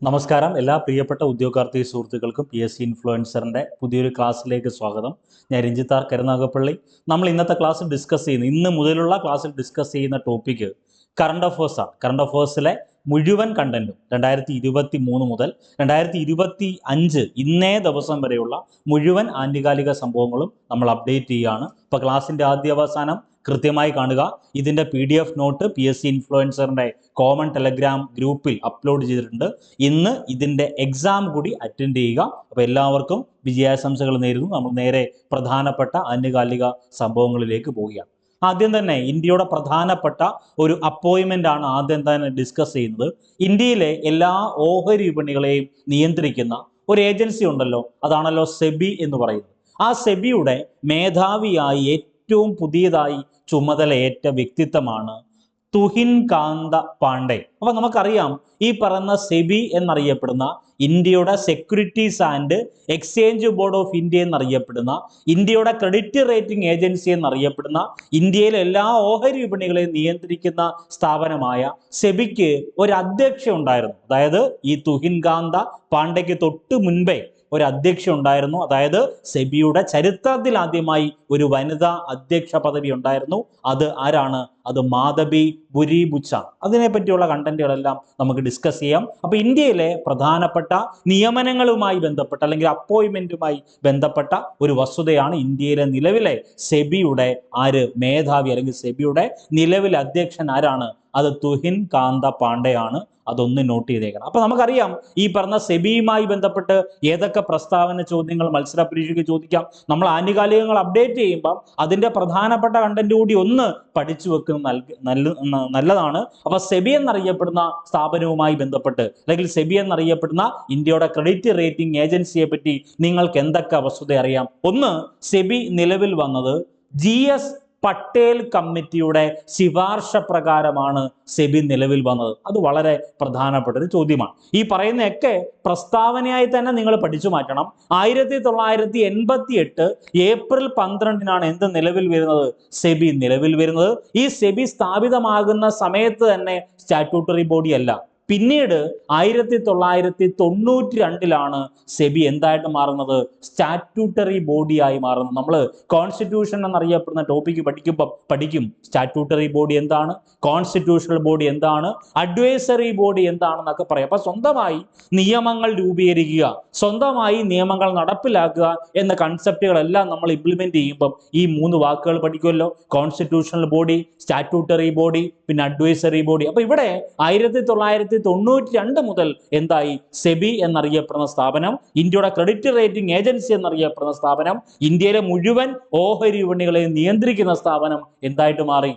നമസ്കാരം. എല്ലാ പ്രിയപ്പെട്ട ഉദ്യോഗാർത്ഥി സുഹൃത്തുക്കൾക്കും PSC ഇൻഫ്ലുവൻസറിൻ്റെ പുതിയൊരു ക്ലാസ്സിലേക്ക് സ്വാഗതം. ഞാൻ രഞ്ജിത്താർ കരുനാഗപ്പള്ളി. നമ്മൾ ഇന്നത്തെ ക്ലാസ്സിൽ ഇന്ന് മുതലുള്ള ക്ലാസ്സിൽ ഡിസ്കസ് ചെയ്യുന്ന ടോപ്പിക്ക് കറണ്ട് അഫേഴ്സാണ്. കറണ്ട് അഫേഴ്സിലെ മുഴുവൻ കണ്ടന്റും 2023 മുതൽ 2025 ഇന്നേ ദിവസം വരെയുള്ള മുഴുവൻ ആനുകാലിക സംഭവങ്ങളും നമ്മൾ അപ്ഡേറ്റ് ചെയ്യുകയാണ്. അപ്പോൾ ക്ലാസ്സിൻ്റെ ആദ്യ അവസാനം കൃത്യമായി കാണുക. ഇതിൻ്റെ PDF നോട്ട് PSC ഇൻഫ്ലുവൻസറിൻ്റെ കോമൺ ടെലഗ്രാം ഗ്രൂപ്പിൽ അപ്ലോഡ് ചെയ്തിട്ടുണ്ട്. ഇന്ന് ഇതിൻ്റെ എക്സാം കൂടി അറ്റൻഡ് ചെയ്യുക. അപ്പോൾ എല്ലാവർക്കും വിജയാശംസകൾ നേരുന്നു. നമ്മൾ നേരെ പ്രധാനപ്പെട്ട ആനുകാലിക സംഭവങ്ങളിലേക്ക് പോവുകയാണ്. ആദ്യം തന്നെ ഇന്ത്യയുടെ പ്രധാനപ്പെട്ട ഒരു അപ്പോയിൻമെൻ്റ് ആണ് ആദ്യം തന്നെ ഡിസ്കസ് ചെയ്യുന്നത്. ഇന്ത്യയിലെ എല്ലാ ഓഹരി വിപണികളെയും നിയന്ത്രിക്കുന്ന ഒരു ഏജൻസി ഉണ്ടല്ലോ, അതാണല്ലോ സെബി എന്ന് പറയുന്നത്. ആ സെബിയുടെ മേധാവിയായി ഏറ്റവും പുതിയതായി ചുമതലയേറ്റ വ്യക്തിത്വമാണ് തുഹിൻ കാന്ത പാണ്ഡെ. അപ്പൊ നമുക്കറിയാം, ഈ പറയുന്ന സെബി എന്നറിയപ്പെടുന്ന ഇന്ത്യയുടെ securities and exchange board of India എന്നറിയപ്പെടുന്ന ഇന്ത്യയുടെ ക്രെഡിറ്റ് റേറ്റിംഗ് ഏജൻസി എന്നറിയപ്പെടുന്ന ഇന്ത്യയിലെ എല്ലാ ഓഹരി വിപണികളെയും നിയന്ത്രിക്കുന്ന സ്ഥാപനമായ സെബിക്ക് ഒരു അധ്യക്ഷ ഉണ്ടായിരുന്നു. അതായത് ഈ തുഹിൻ കാന്ത പാണ്ഡെക്ക് തൊട്ട് മുൻപേ ഒരു അധ്യക്ഷ ഉണ്ടായിരുന്നു. അതായത് സെബിയുടെ ചരിത്രത്തിൽ ആദ്യമായി ഒരു വനിതാ അധ്യക്ഷ പദവി ഉണ്ടായിരുന്നു. അത് ആരാണ്? അത് മാധബി ബുരിബുച്ചാണ്. അതിനെപ്പറ്റിയുള്ള കണ്ടന്റുകളെല്ലാം നമുക്ക് ഡിസ്കസ് ചെയ്യാം. അപ്പോൾ ഇന്ത്യയിലെ പ്രധാനപ്പെട്ട നിയമനങ്ങളുമായി ബന്ധപ്പെട്ട അല്ലെങ്കിൽ അപ്പോയിൻമെന്റുമായി ബന്ധപ്പെട്ട ഒരു വസ്തുതയാണ് ഇന്ത്യയിലെ നിലവിലെ സെബിയുടെ മേധാവി അല്ലെങ്കിൽ സെബിയുടെ നിലവിലെ അധ്യക്ഷൻ ആരാണ്? അത് തുഹിൻ കാന്ത പാണ്ഡെയാണ്. അതൊന്ന് നോട്ട് ചെയ്തേക്കണം. അപ്പൊ നമുക്കറിയാം, ഈ പറഞ്ഞ സെബിയുമായി ബന്ധപ്പെട്ട് ഏതൊക്കെ പ്രസ്താവന ചോദ്യങ്ങൾ മത്സര പരീക്ഷയ്ക്ക് ചോദിക്കാം. നമ്മൾ ആനുകാലികങ്ങൾ അപ്ഡേറ്റ് ചെയ്യുമ്പോൾ അതിന്റെ പ്രധാനപ്പെട്ട കണ്ടന്റ് കൂടി ഒന്ന് പഠിച്ചു വെക്കുന്നത് നല്ലതാണ്. അപ്പൊ സെബി എന്നറിയപ്പെടുന്ന സ്ഥാപനവുമായി ബന്ധപ്പെട്ട് അല്ലെങ്കിൽ സെബി എന്നറിയപ്പെടുന്ന ഇന്ത്യയുടെ ക്രെഡിറ്റ് റേറ്റിംഗ് ഏജൻസിയെ പറ്റി നിങ്ങൾക്ക് എന്തൊക്കെ വസ്തുത അറിയാം? ഒന്ന്, സെബി നിലവിൽ വന്നത് GS പട്ടേൽ കമ്മിറ്റിയുടെ ശുപാർശ പ്രകാരമാണ് സെബി നിലവിൽ വന്നത്. അത് വളരെ പ്രധാനപ്പെട്ട ഒരു ചോദ്യമാണ്. ഈ പറയുന്നതൊക്കെ പ്രസ്താവനയായി തന്നെ നിങ്ങൾ പഠിച്ചു മാറ്റണം. 1988 ഏപ്രിൽ 12 എന്ത് നിലവിൽ വരുന്നത്? സെബി നിലവിൽ വരുന്നത്. ഈ സെബി സ്ഥാപിതമാകുന്ന സമയത്ത് തന്നെ സ്റ്റാറ്റ്യൂട്ടറി ബോഡി അല്ല. പിന്നീട് 1992 സെബി എന്തായിട്ട് മാറുന്നത്? സ്റ്റാറ്റ്യൂട്ടറി ബോഡിയായി മാറുന്നത്. നമ്മൾ കോൺസ്റ്റിറ്റ്യൂഷൻ എന്നറിയപ്പെടുന്ന ടോപ്പിക്ക് പഠിക്കും സ്റ്റാറ്റ്യൂട്ടറി ബോഡി എന്താണ്, കോൺസ്റ്റിറ്റ്യൂഷണൽ ബോഡി എന്താണ്, അഡ്വൈസറി ബോഡി എന്താണെന്നൊക്കെ പറയാം. അപ്പൊ സ്വന്തമായി നിയമങ്ങൾ രൂപീകരിക്കുക, സ്വന്തമായി നിയമങ്ങൾ നടപ്പിലാക്കുക എന്ന കൺസെപ്റ്റുകളെല്ലാം നമ്മൾ ഇംപ്ലിമെന്റ് ചെയ്യുമ്പം ഈ 3 വാക്കുകൾ പഠിക്കുമല്ലോ: കോൺസ്റ്റിറ്റ്യൂഷണൽ ബോഡി, സ്റ്റാറ്റ്യൂട്ടറി ബോഡി, പിന്നെ അഡ്വൈസറി ബോഡി. അപ്പൊ ഇവിടെ 1992 മുതൽ എന്തായി? സെബി എന്നറിയപ്പെടുന്ന സ്ഥാപനം, ഇന്ത്യയുടെ ക്രെഡിറ്റ് റേറ്റിംഗ് ഏജൻസി എന്നറിയപ്പെടുന്ന സ്ഥാപനം, ഇന്ത്യയിലെ മുഴുവൻ ഓഹരി വിപണികളെ നിയന്ത്രിക്കുന്ന സ്ഥാപനം എന്തായിട്ട് മാറി?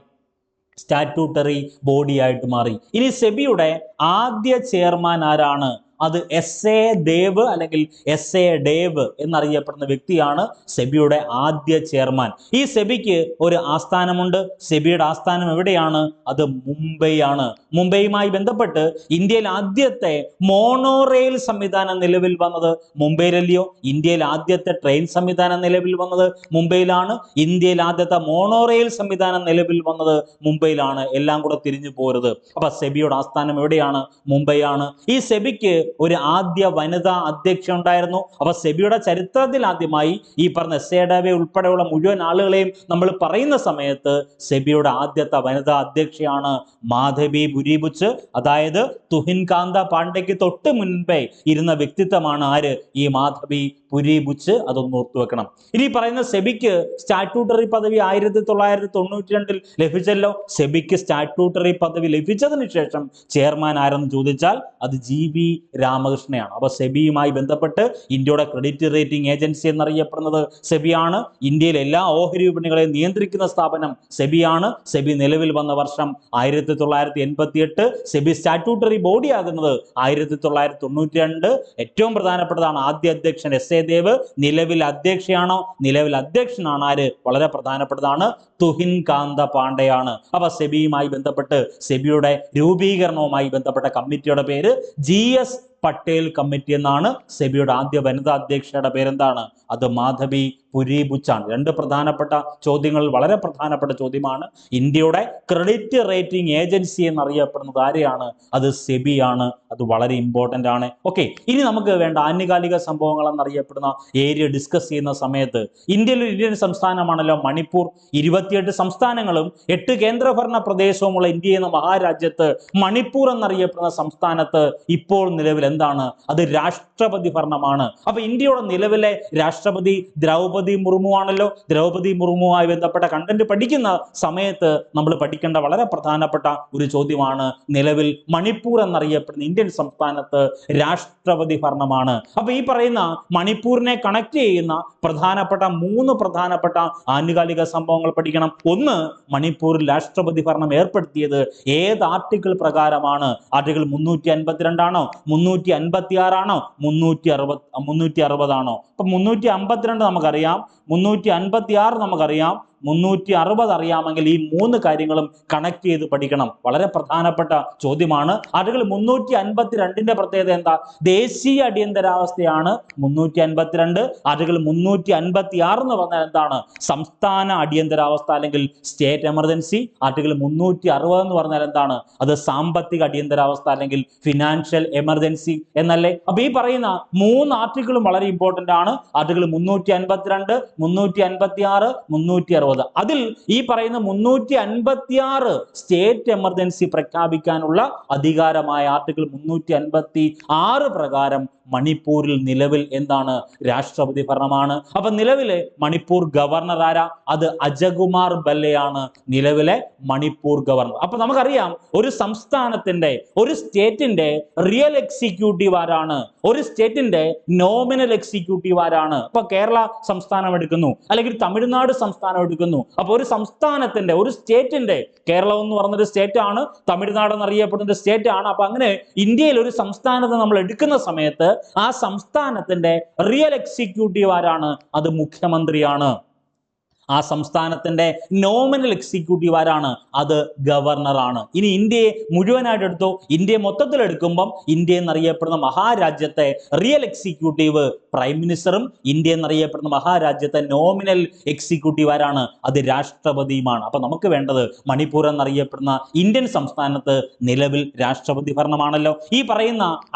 സ്റ്റാറ്റ്യൂട്ടറി ബോഡിയായിട്ട് മാറി. ഇനി സെബിയുടെ ആദ്യ ചെയർമാൻ ആരാണ്? അത് SA ദേവ് അല്ലെങ്കിൽ SA ഡേവ് എന്നറിയപ്പെടുന്ന വ്യക്തിയാണ് സെബിയുടെ ആദ്യ ചെയർമാൻ. ഈ സെബിക്ക് ഒരു ആസ്ഥാനമുണ്ട്. സെബിയുടെ ആസ്ഥാനം എവിടെയാണ്? അത് മുംബൈ ആണ്. മുംബൈയുമായി ബന്ധപ്പെട്ട് ഇന്ത്യയിൽ ആദ്യത്തെ മോണോ റെയിൽ സംവിധാനം നിലവിൽ വന്നത് മുംബൈയിലല്ലയോ? ഇന്ത്യയിൽ ആദ്യത്തെ ട്രെയിൻ സംവിധാനം നിലവിൽ വന്നത് മുംബൈയിലാണ്. ഇന്ത്യയിൽ ആദ്യത്തെ മോണോ റെയിൽ സംവിധാനം നിലവിൽ വന്നത് മുംബൈയിലാണ്. എല്ലാം കൂടെ തിരിഞ്ഞു പോരുത്. അപ്പൊ സെബിയുടെ ആസ്ഥാനം എവിടെയാണ്? മുംബൈ ആണ്. ഈ സെബിക്ക് ഒരു ആദ്യ വനിതാ അധ്യക്ഷ ഉണ്ടായിരുന്നു. അപ്പൊ സെബിയുടെ ചരിത്രത്തിൽ ആദ്യമായി ഈ പറഞ്ഞ SA ഡേവ് ഉൾപ്പെടെയുള്ള മുഴുവൻ ആളുകളെയും നമ്മൾ പറയുന്ന സമയത്ത് സെബിയുടെ ആദ്യത്തെ വനിതാ അധ്യക്ഷയാണ് മാധബി ബുരിബുച്ച്. അതായത് തുഹിൻ കാന്ത പാണ്ഡെക്ക് തൊട്ട് മുൻപേ ഇരുന്ന വ്യക്തിത്വമാണ് ആര്? ഈ മാധബി ബുരിബുച്ച്. അതൊന്ന് ഓർത്തു വെക്കണം. ഇനി പറയുന്ന സെബിക്ക് സ്റ്റാറ്റ്യൂട്ടറി പദവി 1992 ലഭിച്ചല്ലോ. സെബിക്ക് സ്റ്റാറ്റ്യൂട്ടറി പദവി ലഭിച്ചതിന് ശേഷം ചെയർമാൻ ആരെന്ന് ചോദിച്ചാൽ അത് GV രാമകൃഷ്ണയാണ്. അപ്പൊ സെബിയുമായി ബന്ധപ്പെട്ട് ഇന്ത്യയുടെ ക്രെഡിറ്റ് റേറ്റിംഗ് ഏജൻസി എന്നറിയപ്പെടുന്നത് സെബിയാണ്. ഇന്ത്യയിലെ എല്ലാ ഓഹരി വിപണികളെയും നിയന്ത്രിക്കുന്ന സ്ഥാപനം സെബിയാണ്. സെബി നിലവിൽ വന്ന വർഷം 1988. സെബി സ്റ്റാറ്റ്യൂട്ടറി ബോഡി ആകുന്നത് 1992. ഏറ്റവും പ്രധാനപ്പെട്ടതാണ് ആദ്യ അധ്യക്ഷൻ SA ദേവ്. നിലവിൽ അധ്യക്ഷയാണോ? നിലവിൽ അധ്യക്ഷനാണ് ആര്? വളരെ പ്രധാനപ്പെട്ടതാണ് തുഹിൻ കാന്ത പാണ്ഡെയാണ്. അപ്പൊ സെബിയുമായി ബന്ധപ്പെട്ട് സെബിയുടെ രൂപീകരണവുമായി ബന്ധപ്പെട്ട കമ്മിറ്റിയുടെ പേര് GS പട്ടേൽ കമ്മിറ്റി എന്നാണ്. സെബിയുടെ ആദ്യ വനിതാ അധ്യക്ഷയുടെ പേരെന്താണ്? അത് മാധബി പുരി ബുച്ചാണ്. രണ്ട് പ്രധാനപ്പെട്ട ചോദ്യങ്ങൾ, വളരെ പ്രധാനപ്പെട്ട ചോദ്യമാണ്. ഇന്ത്യയുടെ ക്രെഡിറ്റ് റേറ്റിംഗ് ഏജൻസി എന്നറിയപ്പെടുന്നത് ആരെയാണ്? അത് സെബിയാണ്. അത് വളരെ ഇമ്പോർട്ടൻ്റ് ആണ്. ഓക്കെ, ഇനി നമുക്ക് വേണ്ട ആനുകാലിക സംഭവങ്ങൾ എന്നറിയപ്പെടുന്ന ഏരിയ ഡിസ്കസ് ചെയ്യുന്ന സമയത്ത് ഇന്ത്യയിൽ ഒരു ഇന്ത്യൻ സംസ്ഥാനമാണല്ലോ മണിപ്പൂർ. 28 സംസ്ഥാനങ്ങളും 8 കേന്ദ്രഭരണ പ്രദേശവുമുള്ള ഇന്ത്യ എന്ന മഹാരാജ്യത്ത് മണിപ്പൂർ എന്നറിയപ്പെടുന്ന സംസ്ഥാനത്ത് ഇപ്പോൾ നിലവിൽ എന്താണ്? അത് രാഷ്ട്രപതി ഭരണമാണ്. അപ്പൊ ഇന്ത്യയുടെ നിലവിലെ രാഷ്ട്രപതി ദ്രൗപദി മുർമു ആണല്ലോ. ദ്രൗപദി മുർമുവുമായി ബന്ധപ്പെട്ട കണ്ടന്റ് പഠിക്കുന്ന സമയത്ത് നമ്മൾ പഠിക്കേണ്ട വളരെ പ്രധാനപ്പെട്ട ഒരു ചോദ്യമാണ്. നിലവിൽ മണിപ്പൂർ എന്നറിയപ്പെടുന്ന ഇന്ത്യൻ സംസ്ഥാനത്ത് രാഷ്ട്രപതി ഭരണമാണ്. അപ്പൊ ഈ പറയുന്ന മണിപ്പൂരിനെ കണക്ട് ചെയ്യുന്ന പ്രധാനപ്പെട്ട 3 പ്രധാനപ്പെട്ട ആനുകാലിക സംഭവങ്ങൾ പഠിക്കണം. ഒന്ന്, മണിപ്പൂരിൽ രാഷ്ട്രപതി ഭരണം ഏർപ്പെടുത്തിയത് ഏത് ആർട്ടിക്കിൾ പ്രകാരമാണ്? ആർട്ടിക്കിൾ 352 ആണോ, 356 ആണോ, 360 ആണോ? അപ്പൊ 352 നമുക്കറിയാം, 356 നമുക്കറിയാം, 360 അറിയാമെങ്കിൽ ഈ 3 കാര്യങ്ങളും കണക്ട് ചെയ്ത് പഠിക്കണം. വളരെ പ്രധാനപ്പെട്ട ചോദ്യമാണ്. ആർട്ടിക്കിൾ 352ന്റെ പ്രത്യേകത എന്താ? ദേശീയ അടിയന്തരാവസ്ഥയാണ് 352. ആർട്ടിക്കിൾ 356 എന്ന് പറഞ്ഞാൽ എന്താണ്? സംസ്ഥാന അടിയന്തരാവസ്ഥ അല്ലെങ്കിൽ സ്റ്റേറ്റ് എമർജൻസി. ആർട്ടിക്കിൾ 360 എന്ന് പറഞ്ഞാൽ എന്താണ്? അത് സാമ്പത്തിക അടിയന്തരാവസ്ഥ അല്ലെങ്കിൽ ഫിനാൻഷ്യൽ എമർജൻസി എന്നല്ലേ. അപ്പൊ ഈ പറയുന്ന 3 ആർട്ടിക്കിളും വളരെ ഇമ്പോർട്ടന്റ് ആണ്. ആർട്ടിക്കിൾ 352, 356, 360. അതിൽ ഈ പറയുന്ന 356 സ്റ്റേറ്റ് എമർജൻസി പ്രഖ്യാപിക്കാനുള്ള അധികാരമായ ആർട്ടിക്കിൾ 356 പ്രകാരം മണിപ്പൂരിൽ നിലവിൽ എന്താണ്? രാഷ്ട്രപതി ഭരണമാണ്. അപ്പൊ നിലവിലെ മണിപ്പൂർ ഗവർണർ ആരാ? അത് അജകുമാർ ബല്ലയാണ് നിലവിലെ മണിപ്പൂർ ഗവർണർ. അപ്പൊ നമുക്കറിയാം, ഒരു സംസ്ഥാനത്തിന്റെ, ഒരു സ്റ്റേറ്റിന്റെ റിയൽ എക്സിക്യൂട്ടീവ് ആരാണ്? ഒരു സ്റ്റേറ്റിന്റെ നോമിനൽ എക്സിക്യൂട്ടീവ് ആരാണ്? ഇപ്പൊ കേരള സംസ്ഥാനം എടുക്കുന്നു, അല്ലെങ്കിൽ തമിഴ്നാട് സംസ്ഥാനം എടുക്കുന്നു. അപ്പൊ ഒരു സംസ്ഥാനത്തിന്റെ, ഒരു സ്റ്റേറ്റിന്റെ, കേരളം എന്ന് പറഞ്ഞൊരു സ്റ്റേറ്റ് ആണ്, തമിഴ്നാട് എന്നറിയപ്പെടുന്ന സ്റ്റേറ്റ് ആണ്. അപ്പൊ അങ്ങനെ ഇന്ത്യയിൽ ഒരു സംസ്ഥാനത്ത് നമ്മൾ എടുക്കുന്ന സമയത്ത് ആ സംസ്ഥാനത്തിന്റെ റിയൽ എക്സിക്യൂട്ടീവ് ആരാണ്? അത് മുഖ്യമന്ത്രിയാണ്. ആ സംസ്ഥാനത്തിന്റെ നോമിനൽ എക്സിക്യൂട്ടീവ് ആരാണ്? അത് ഗവർണറാണ്. ഇനി ഇന്ത്യയെ മുഴുവനായിട്ട് എടുത്തോ, ഇന്ത്യയെ മൊത്തത്തിൽ എടുക്കുമ്പം ഇന്ത്യ എന്നറിയപ്പെടുന്ന മഹാരാജ്യത്തെ റിയൽ എക്സിക്യൂട്ടീവ് പ്രൈം മിനിസ്റ്ററും ഇന്ത്യ എന്നറിയപ്പെടുന്ന മഹാരാജ്യത്തെ നോമിനൽ എക്സിക്യൂട്ടീവ് ആരാണ്? അത് രാഷ്ട്രപതിയുമാണ്. അപ്പൊ നമുക്ക് വേണ്ടത് മണിപ്പൂർ എന്നറിയപ്പെടുന്ന ഇന്ത്യൻ സംസ്ഥാനത്ത് നിലവിൽ രാഷ്ട്രപതി ഭരണമാണല്ലോ. ഈ പറയുന്ന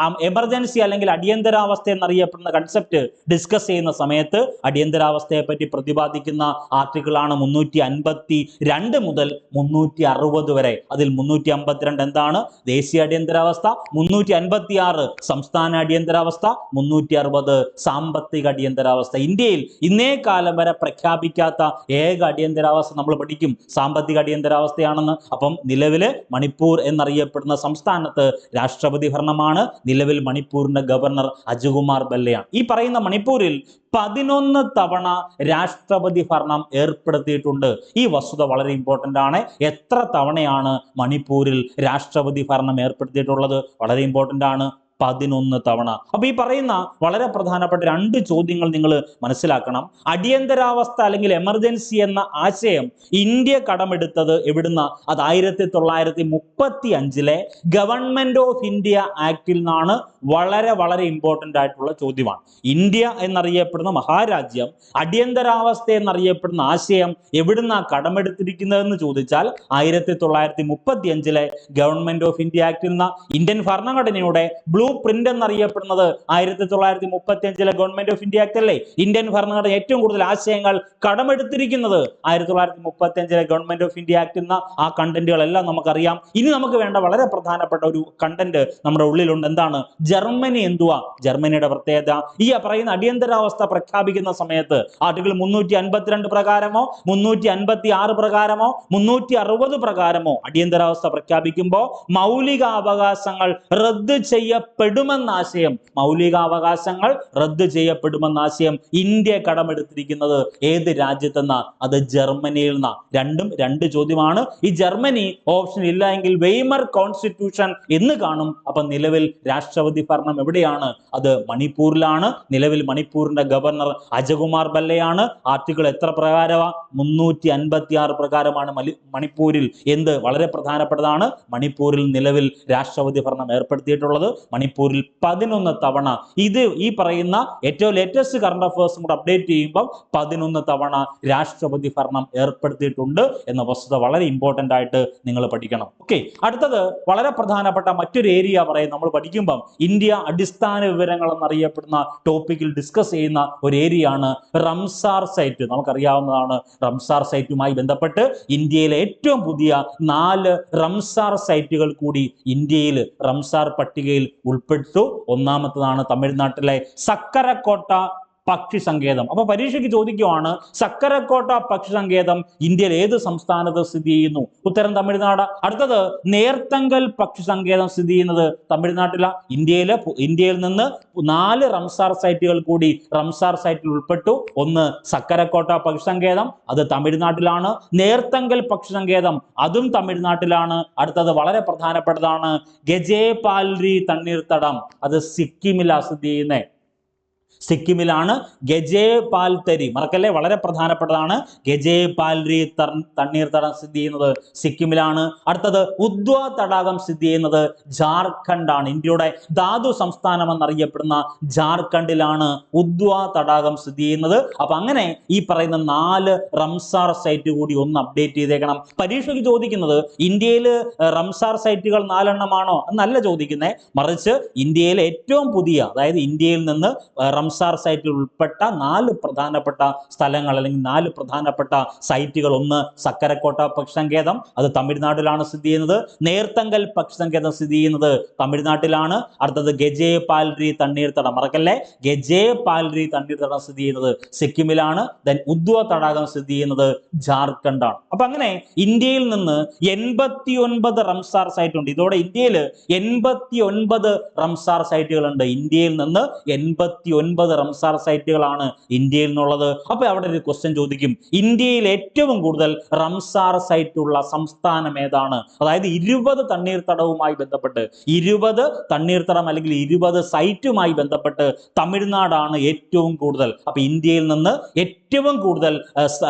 എമർജൻസി അല്ലെങ്കിൽ അടിയന്തരാവസ്ഥ എന്നറിയപ്പെടുന്ന കൺസെപ്റ്റ് ഡിസ്കസ് ചെയ്യുന്ന സമയത്ത് അടിയന്തരാവസ്ഥയെ പറ്റി പ്രതിപാദിക്കുന്ന ആർട്ടിക്കിളാണ് 352 മുതൽ 360 വരെ. അതിൽ 352 എന്താണ്? ദേശീയ അടിയന്തരാവസ്ഥ. 356 സംസ്ഥാന അടിയന്തരാവസ്ഥ. 360 സാമ്പത്തിക അടിയന്തരാവസ്ഥ. ഇന്ത്യയിൽ ഇന്നേ കാലം വരെ പ്രഖ്യാപിക്കാത്ത ഏക അടിയന്തരാവസ്ഥ നമ്മൾ പഠിക്കും, സാമ്പത്തിക അടിയന്തരാവസ്ഥയാണെന്ന്. അപ്പം നിലവില് മണിപ്പൂർ എന്നറിയപ്പെടുന്ന സംസ്ഥാനത്ത് രാഷ്ട്രപതി ഭരണമാണ്. നിലവിൽ മണിപ്പൂരിന്റെ ഗവർണർ അജകുമാർ ബല്ലയാണ്. ഈ പറയുന്ന മണിപ്പൂരിൽ 11 തവണ രാഷ്ട്രപതി ഭരണം ഏർപ്പെടുത്തിയിട്ടുണ്ട്. ഈ വസ്തുത വളരെ ഇമ്പോർട്ടന്റ് ആണ്. എത്ര തവണയാണ് മണിപ്പൂരിൽ രാഷ്ട്രപതി ഭരണം ഏർപ്പെടുത്തിയിട്ടുള്ളത്? വളരെ ഇമ്പോർട്ടന്റ് ആണ്. 11 തവണ. അപ്പൊ ഈ പറയുന്ന വളരെ പ്രധാനപ്പെട്ട 2 ചോദ്യങ്ങൾ നിങ്ങൾ മനസ്സിലാക്കണം. അടിയന്തരാവസ്ഥ അല്ലെങ്കിൽ എമർജൻസി എന്ന ആശയം ഇന്ത്യ കടമെടുത്തത് എവിടുന്ന? അത് 1935 ഗവൺമെന്റ് ഓഫ് ഇന്ത്യ ആക്ടിൽ നിന്നാണ്. വളരെ വളരെ ഇമ്പോർട്ടന്റ് ആയിട്ടുള്ള ചോദ്യമാണ്. ഇന്ത്യ എന്നറിയപ്പെടുന്ന മഹാരാജ്യം അടിയന്തരാവസ്ഥ എന്നറിയപ്പെടുന്ന ആശയം എവിടുന്ന കടമെടുത്തിരിക്കുന്നതെന്ന് ചോദിച്ചാൽ 1935 ഗവൺമെന്റ് ഓഫ് ഇന്ത്യ ആക്ടിൽ നിന്ന്. ഇന്ത്യൻ ഭരണഘടനയുടെ ബ്ലൂ പ്രിന്റ് എന്നറിയപ്പെടുന്നത് 1935 ഗവൺമെന്റ് ഓഫ് ഇന്ത്യ ആക്ട് അല്ലേ. ഇന്ത്യൻ ഭരണഘടന ഏറ്റവും കൂടുതൽ ആശയങ്ങൾ കടമെടുത്തിരിക്കുന്നത് 1935 ഗവൺമെന്റ് ഓഫ് ഇന്ത്യ ആക്ടിൽ നിന്ന്. ആ കണ്ടന്റുകളെല്ലാം നമുക്കറിയാം. ഇനി നമുക്ക് വേണ്ട വളരെ പ്രധാനപ്പെട്ട ഒരു കണ്ടന്റ് നമ്മുടെ ഉള്ളിലുണ്ട്. എന്താണ്? ജർമ്മനി എന്തുവാ? ജർമ്മനിയുടെ പ്രത്യേകത, ഈ പറയുന്ന അടിയന്തരാവസ്ഥ പ്രഖ്യാപിക്കുന്ന സമയത്ത് ആർട്ടിക്കിൾ 352 പ്രകാരമോ 356 പ്രകാരമോ 360 പ്രകാരമോ അടിയന്തരാവസ്ഥ പ്രഖ്യാപിക്കുമ്പോൾ മൗലികാവകാശങ്ങൾ റദ്ദ് ചെയ്യപ്പെടുമെന്ന ആശയം, മൗലികാവകാശങ്ങൾ റദ്ദ് ചെയ്യപ്പെടുമെന്ന ആശയം ഇന്ത്യ കടമെടുത്തിരിക്കുന്നത് ഏത് രാജ്യത്തെന്ന? അത് ജർമ്മനിയിൽ നിന്നാ. രണ്ടും 2 ചോദ്യമാണ്. ഈ ജർമ്മനി ഓപ്ഷൻ ഇല്ല എങ്കിൽ വെയ്മർ കോൺസ്റ്റിറ്റ്യൂഷൻ എന്ന് കാണും. അപ്പൊ നിലവിൽ രാഷ്ട്രപതി ഭരണം എവിടെയാണ്? അത് മണിപ്പൂരിലാണ്. നിലവിൽ മണിപ്പൂരിന്റെ ഗവർണർ അജകുമാർ ബല്ലയാണ്. ആർട്ടിക്കിൾ എത്ര പ്രകാരമാ? 356 പ്രകാരമാണ് മണിപ്പൂരിൽ എന്ത് വളരെ പ്രധാനപ്പെട്ടതാണ്. മണിപ്പൂരിൽ നിലവിൽ രാഷ്ട്രപതി ഭരണം ഏർപ്പെടുത്തിയിട്ടുള്ളത്. മണിപ്പൂരിൽ 11 തവണ. ഇത് ഈ പറയുന്ന ഏറ്റവും ലേറ്റസ്റ്റ് കറണ്ട് അഫയേഴ്സും കൂടെ അപ്ഡേറ്റ് ചെയ്യുമ്പോൾ 11 തവണ രാഷ്ട്രപതി ഭരണം ഏർപ്പെടുത്തിയിട്ടുണ്ട് എന്ന വസ്തുത വളരെ ഇമ്പോർട്ടൻ്റ് ആയിട്ട് നിങ്ങൾ പഠിക്കണം. ഓക്കെ, അടുത്തത് വളരെ പ്രധാനപ്പെട്ട മറ്റൊരു ഏരിയ പറയും നമ്മൾ പഠിക്കുമ്പം ഇന്ത്യ അടിസ്ഥാന വിവരങ്ങൾ എന്നറിയപ്പെടുന്ന ടോപ്പിക്കിൽ ഡിസ്കസ് ചെയ്യുന്ന ഒരു ഏരിയ ആണ് റംസാർ സൈറ്റ്. നമുക്കറിയാവുന്നതാണ്, റംസാർ സൈറ്റുമായി ബന്ധപ്പെട്ട് ഇന്ത്യയിലെ ഏറ്റവും പുതിയ 4 റംസാർ സൈറ്റുകൾ കൂടി ഇന്ത്യയിൽ റംസാർ പട്ടികയിൽ ഉൾപ്പെട്ടു. ഒന്നാമത്തതാണ് തമിഴ്നാട്ടിലെ സക്കരക്കോട്ട പക്ഷി സങ്കേതം. അപ്പൊ പരീക്ഷയ്ക്ക് ചോദിക്കുവാണ്, സക്കരക്കോട്ട പക്ഷി സങ്കേതം ഇന്ത്യയിൽ ഏത് സംസ്ഥാനത്ത് സ്ഥിതി ചെയ്യുന്നു? ഉത്തരം തമിഴ്നാട്. അടുത്തത് നേർത്തങ്കൽ പക്ഷി സങ്കേതം സ്ഥിതി ചെയ്യുന്നത് തമിഴ്നാട്ടില. ഇന്ത്യയിൽ നിന്ന് 4 റംസാർ സൈറ്റുകൾ കൂടി റംസാർ സൈറ്റിൽ ഉൾപ്പെട്ടു. ഒന്ന് സക്കരക്കോട്ട പക്ഷി സങ്കേതം, അത് തമിഴ്നാട്ടിലാണ്. നേർത്തങ്കൽ പക്ഷി സങ്കേതം, അതും തമിഴ്നാട്ടിലാണ്. അടുത്തത് വളരെ പ്രധാനപ്പെട്ടതാണ് ഗജേപാൽരി തണ്ണീർത്തടം, അത് സിക്കിമിലാണ് സ്ഥിതി ചെയ്യുന്നത്. സിക്കിമിലാണ് ഗജേപാൽതരി, മറക്കല്ലേ, വളരെ പ്രധാനപ്പെട്ടതാണ്. ഗജേപാൽരി തണ്ണീർത്തടം സ്ഥിതി ചെയ്യുന്നത് സിക്കിമിലാണ്. അടുത്തത് ഉദ്വ തടാകം സ്ഥിതി ചെയ്യുന്നത് ജാർഖണ്ഡാണ്. ഇന്ത്യയുടെ ധാതു സംസ്ഥാനം എന്നറിയപ്പെടുന്ന ജാർഖണ്ഡിലാണ് ഉദ്വ തടാകം സ്ഥിതി ചെയ്യുന്നത്. അപ്പൊ അങ്ങനെ ഈ പറയുന്ന 4 റംസാർ സൈറ്റ് കൂടി ഒന്ന് അപ്ഡേറ്റ് ചെയ്തേക്കണം. പരീക്ഷയ്ക്ക് ചോദിക്കുന്നത് ഇന്ത്യയിൽ റംസാർ സൈറ്റുകൾ 4 എണ്ണമാണോ എന്നല്ല ചോദിക്കുന്നത്, മറിച്ച് ഇന്ത്യയിലെ ഏറ്റവും പുതിയ, അതായത് ഇന്ത്യയിൽ നിന്ന് റംസാർ സൈറ്റിൽ ഉൾപ്പെട്ട 4 പ്രധാനപ്പെട്ട സ്ഥലങ്ങൾ അല്ലെങ്കിൽ 4 പ്രധാനപ്പെട്ട സൈറ്റുകൾ. ഒന്ന് സക്കരക്കോട്ട പക്ഷി സങ്കേതം, അത് തമിഴ്നാട്ടിലാണ് സ്ഥിതി ചെയ്യുന്നത്. നേർത്തങ്കൽ പക്ഷി സങ്കേതം സ്ഥിതി ചെയ്യുന്നത് തമിഴ്നാട്ടിലാണ്. അടുത്തത് ഗജേപാൽരി തണ്ണീർത്തടം, മറക്കല്ലേ, ഗജേപാൽരി തണ്ണീർത്തടം സ്ഥിതി ചെയ്യുന്നത് സിക്കിമിലാണ്. ദെൻ ഉദ്വ തടാകം സ്ഥിതി ചെയ്യുന്നത് ജാർഖണ്ഡാണ്. അപ്പൊ അങ്ങനെ ഇന്ത്യയിൽ നിന്ന് 89 റംസാർ സൈറ്റ് ഉണ്ട്. ഇതോടെ ഇന്ത്യയിൽ 89 റംസാർ സൈറ്റുകൾ ഉണ്ട്. ഇന്ത്യയിൽ നിന്ന് 89 റംസാർ സൈറ്റുകളാണ് ഇന്ത്യയിൽ നിന്നുള്ളത്. അപ്പൊ അവിടെ ഒരു ക്വസ്റ്റ്യൻ ചോദിക്കും, ഇന്ത്യയിൽ ഏറ്റവും കൂടുതൽ റംസാർ സൈറ്റ് ഉള്ള സംസ്ഥാനം ഏതാണ്? അതായത് 20 തണ്ണീർത്തടവുമായി ബന്ധപ്പെട്ട്, 20 തണ്ണീർത്തടം അല്ലെങ്കിൽ 20 സൈറ്റുമായി ബന്ധപ്പെട്ട് തമിഴ്നാടാണ് ഏറ്റവും കൂടുതൽ. അപ്പൊ ഇന്ത്യയിൽ നിന്ന് ഏറ്റവും കൂടുതൽ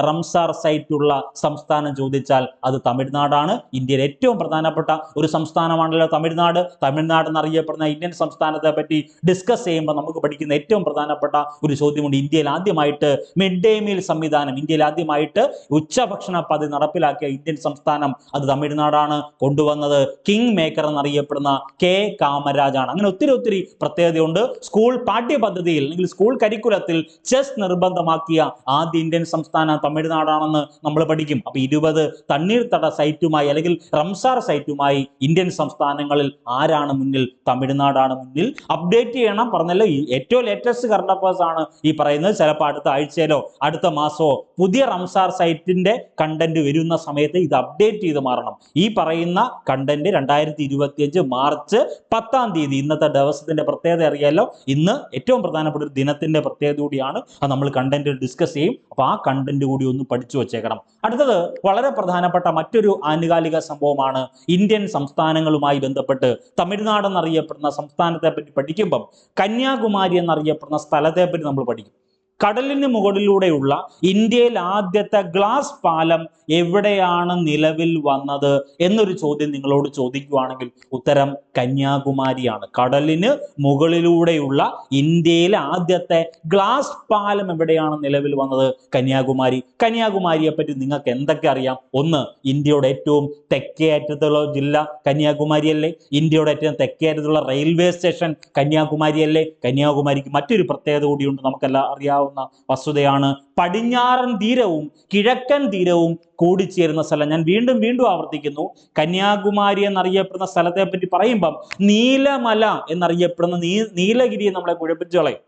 റംസാർ സൈറ്റ് ഉള്ള സംസ്ഥാനം ചോദിച്ചാൽ അത് തമിഴ്നാടാണ്. ഇന്ത്യയിൽ ഏറ്റവും പ്രധാനപ്പെട്ട ഒരു സംസ്ഥാനമാണല്ലോ തമിഴ്നാട്. തമിഴ്നാട് എന്നറിയപ്പെടുന്ന ഇന്ത്യൻ സംസ്ഥാനത്തെ പറ്റി ഡിസ്കസ് ചെയ്യുമ്പോൾ നമുക്ക് പഠിക്കുന്ന ഏറ്റവും പ്രധാനപ്പെട്ട ഒരു ചോദ്യമുണ്ട്. ഇന്ത്യയിൽ ആദ്യമായിട്ട് മിഡ് ഡേ മീൽ സംവിധാനം, ഇന്ത്യയിൽ ആദ്യമായിട്ട് ഉച്ചഭക്ഷണ പദ്ധതി നടപ്പിലാക്കിയ ഇന്ത്യൻ സംസ്ഥാനം അത് തമിഴ്നാടാണ്. കൊണ്ടുവന്നത് കിങ് മേക്കർ എന്നറിയപ്പെടുന്ന കെ കാമരാജാണ്. അങ്ങനെ ഒത്തിരി പ്രത്യേകതയുണ്ട്. സ്കൂൾ പാഠ്യപദ്ധതിയിൽ അല്ലെങ്കിൽ സ്കൂൾ കരിക്കുലത്തിൽ ചെസ് നിർബന്ധമാക്കിയ ആദ്യ ഇന്ത്യൻ സംസ്ഥാനം തമിഴ്നാടാണെന്ന് നമ്മൾ പഠിക്കും. അപ്പൊ 20 തണ്ണീർത്തട സൈറ്റുമായി അല്ലെങ്കിൽ റംസാർ സൈറ്റുമായി ഇന്ത്യൻ സംസ്ഥാനങ്ങളിൽ ആരാണ് മുന്നിൽ? തമിഴ്നാടാണ് മുന്നിൽ. അപ്ഡേറ്റ് ചെയ്യണം, പറഞ്ഞല്ലോ ഏറ്റവും ലേറ്റസ്റ്റ് കറണ്ട് അഫയേഴ്സ് ആണ് ഈ പറയുന്നത്. ചിലപ്പോൾ അടുത്ത ആഴ്ചയിലോ അടുത്ത മാസമോ പുതിയ റംസാർ സൈറ്റിന്റെ കണ്ടന്റ് വരുന്ന സമയത്ത് ഇത് അപ്ഡേറ്റ് ചെയ്ത് മാറണം. ഈ പറയുന്ന കണ്ടന്റ് 2025 മാർച്ച് 10-ാം തീയതി, ഇന്നത്തെ ദിവസത്തിന്റെ പ്രത്യേകത അറിയാലോ, ഇന്ന് ഏറ്റവും പ്രധാനപ്പെട്ട ഒരു ദിനത്തിന്റെ പ്രത്യേകത കൂടിയാണ്. അത് നമ്മൾ കണ്ടന്റ് ഡിസ്കസ് ചെയ്യും. അപ്പൊ ആ കണ്ടന്റ് കൂടി ഒന്ന് പഠിച്ചു വെച്ചേക്കണം. അടുത്തത് വളരെ പ്രധാനപ്പെട്ട മറ്റൊരു ആനുകാലിക സംഭവമാണ്. ഇന്ത്യൻ സംസ്ഥാനങ്ങളുമായി ബന്ധപ്പെട്ട് തമിഴ്നാട് എന്നറിയപ്പെടുന്ന സംസ്ഥാനത്തെ പറ്റി പഠിക്കുമ്പം കന്യാകുമാരി എന്നറിയപ്പെടുന്ന സ്ഥലത്തെ പറ്റി നമ്മൾ പഠിക്കും. കടലിന് മുകളിലൂടെയുള്ള ഇന്ത്യയിൽ ആദ്യത്തെ ഗ്ലാസ് പാലം എവിടെയാണ് നിലവിൽ വന്നത് എന്നൊരു ചോദ്യം നിങ്ങളോട് ചോദിക്കുകയാണെങ്കിൽ ഉത്തരം കന്യാകുമാരിയാണ്. കടലിന് മുകളിലൂടെയുള്ള ഇന്ത്യയിലെ ആദ്യത്തെ ഗ്ലാസ് പാലം എവിടെയാണ് നിലവിൽ വന്നത്? കന്യാകുമാരി. കന്യാകുമാരിയെ പറ്റി നിങ്ങൾക്ക് എന്തൊക്കെ അറിയാം? ഒന്ന്, ഇന്ത്യയുടെ ഏറ്റവും തെക്കേ അറ്റത്തുള്ള ജില്ല കന്യാകുമാരി അല്ലേ? ഇന്ത്യയുടെ ഏറ്റവും തെക്കേ അറ്റത്തുള്ള റെയിൽവേ സ്റ്റേഷൻ കന്യാകുമാരി അല്ലേ? കന്യാകുമാരിക്ക് മറ്റൊരു പ്രത്യേകത കൂടിയുണ്ട്, നമുക്കെല്ലാം അറിയാവുന്ന വസ്തുതയാണ്. പടിഞ്ഞാറൻ തീരവും കിഴക്കൻ തീരവും കൂടിച്ചേരുന്ന സ്ഥലം. ഞാൻ വീണ്ടും ആവർത്തിക്കുന്നു, കന്യാകുമാരി എന്നറിയപ്പെടുന്ന സ്ഥലത്തെ പറ്റി പറയുമ്പം നീലമല എന്നറിയപ്പെടുന്ന നീലഗിരിയെ നമ്മളെ കുഴപ്പിച്ചു കളയും.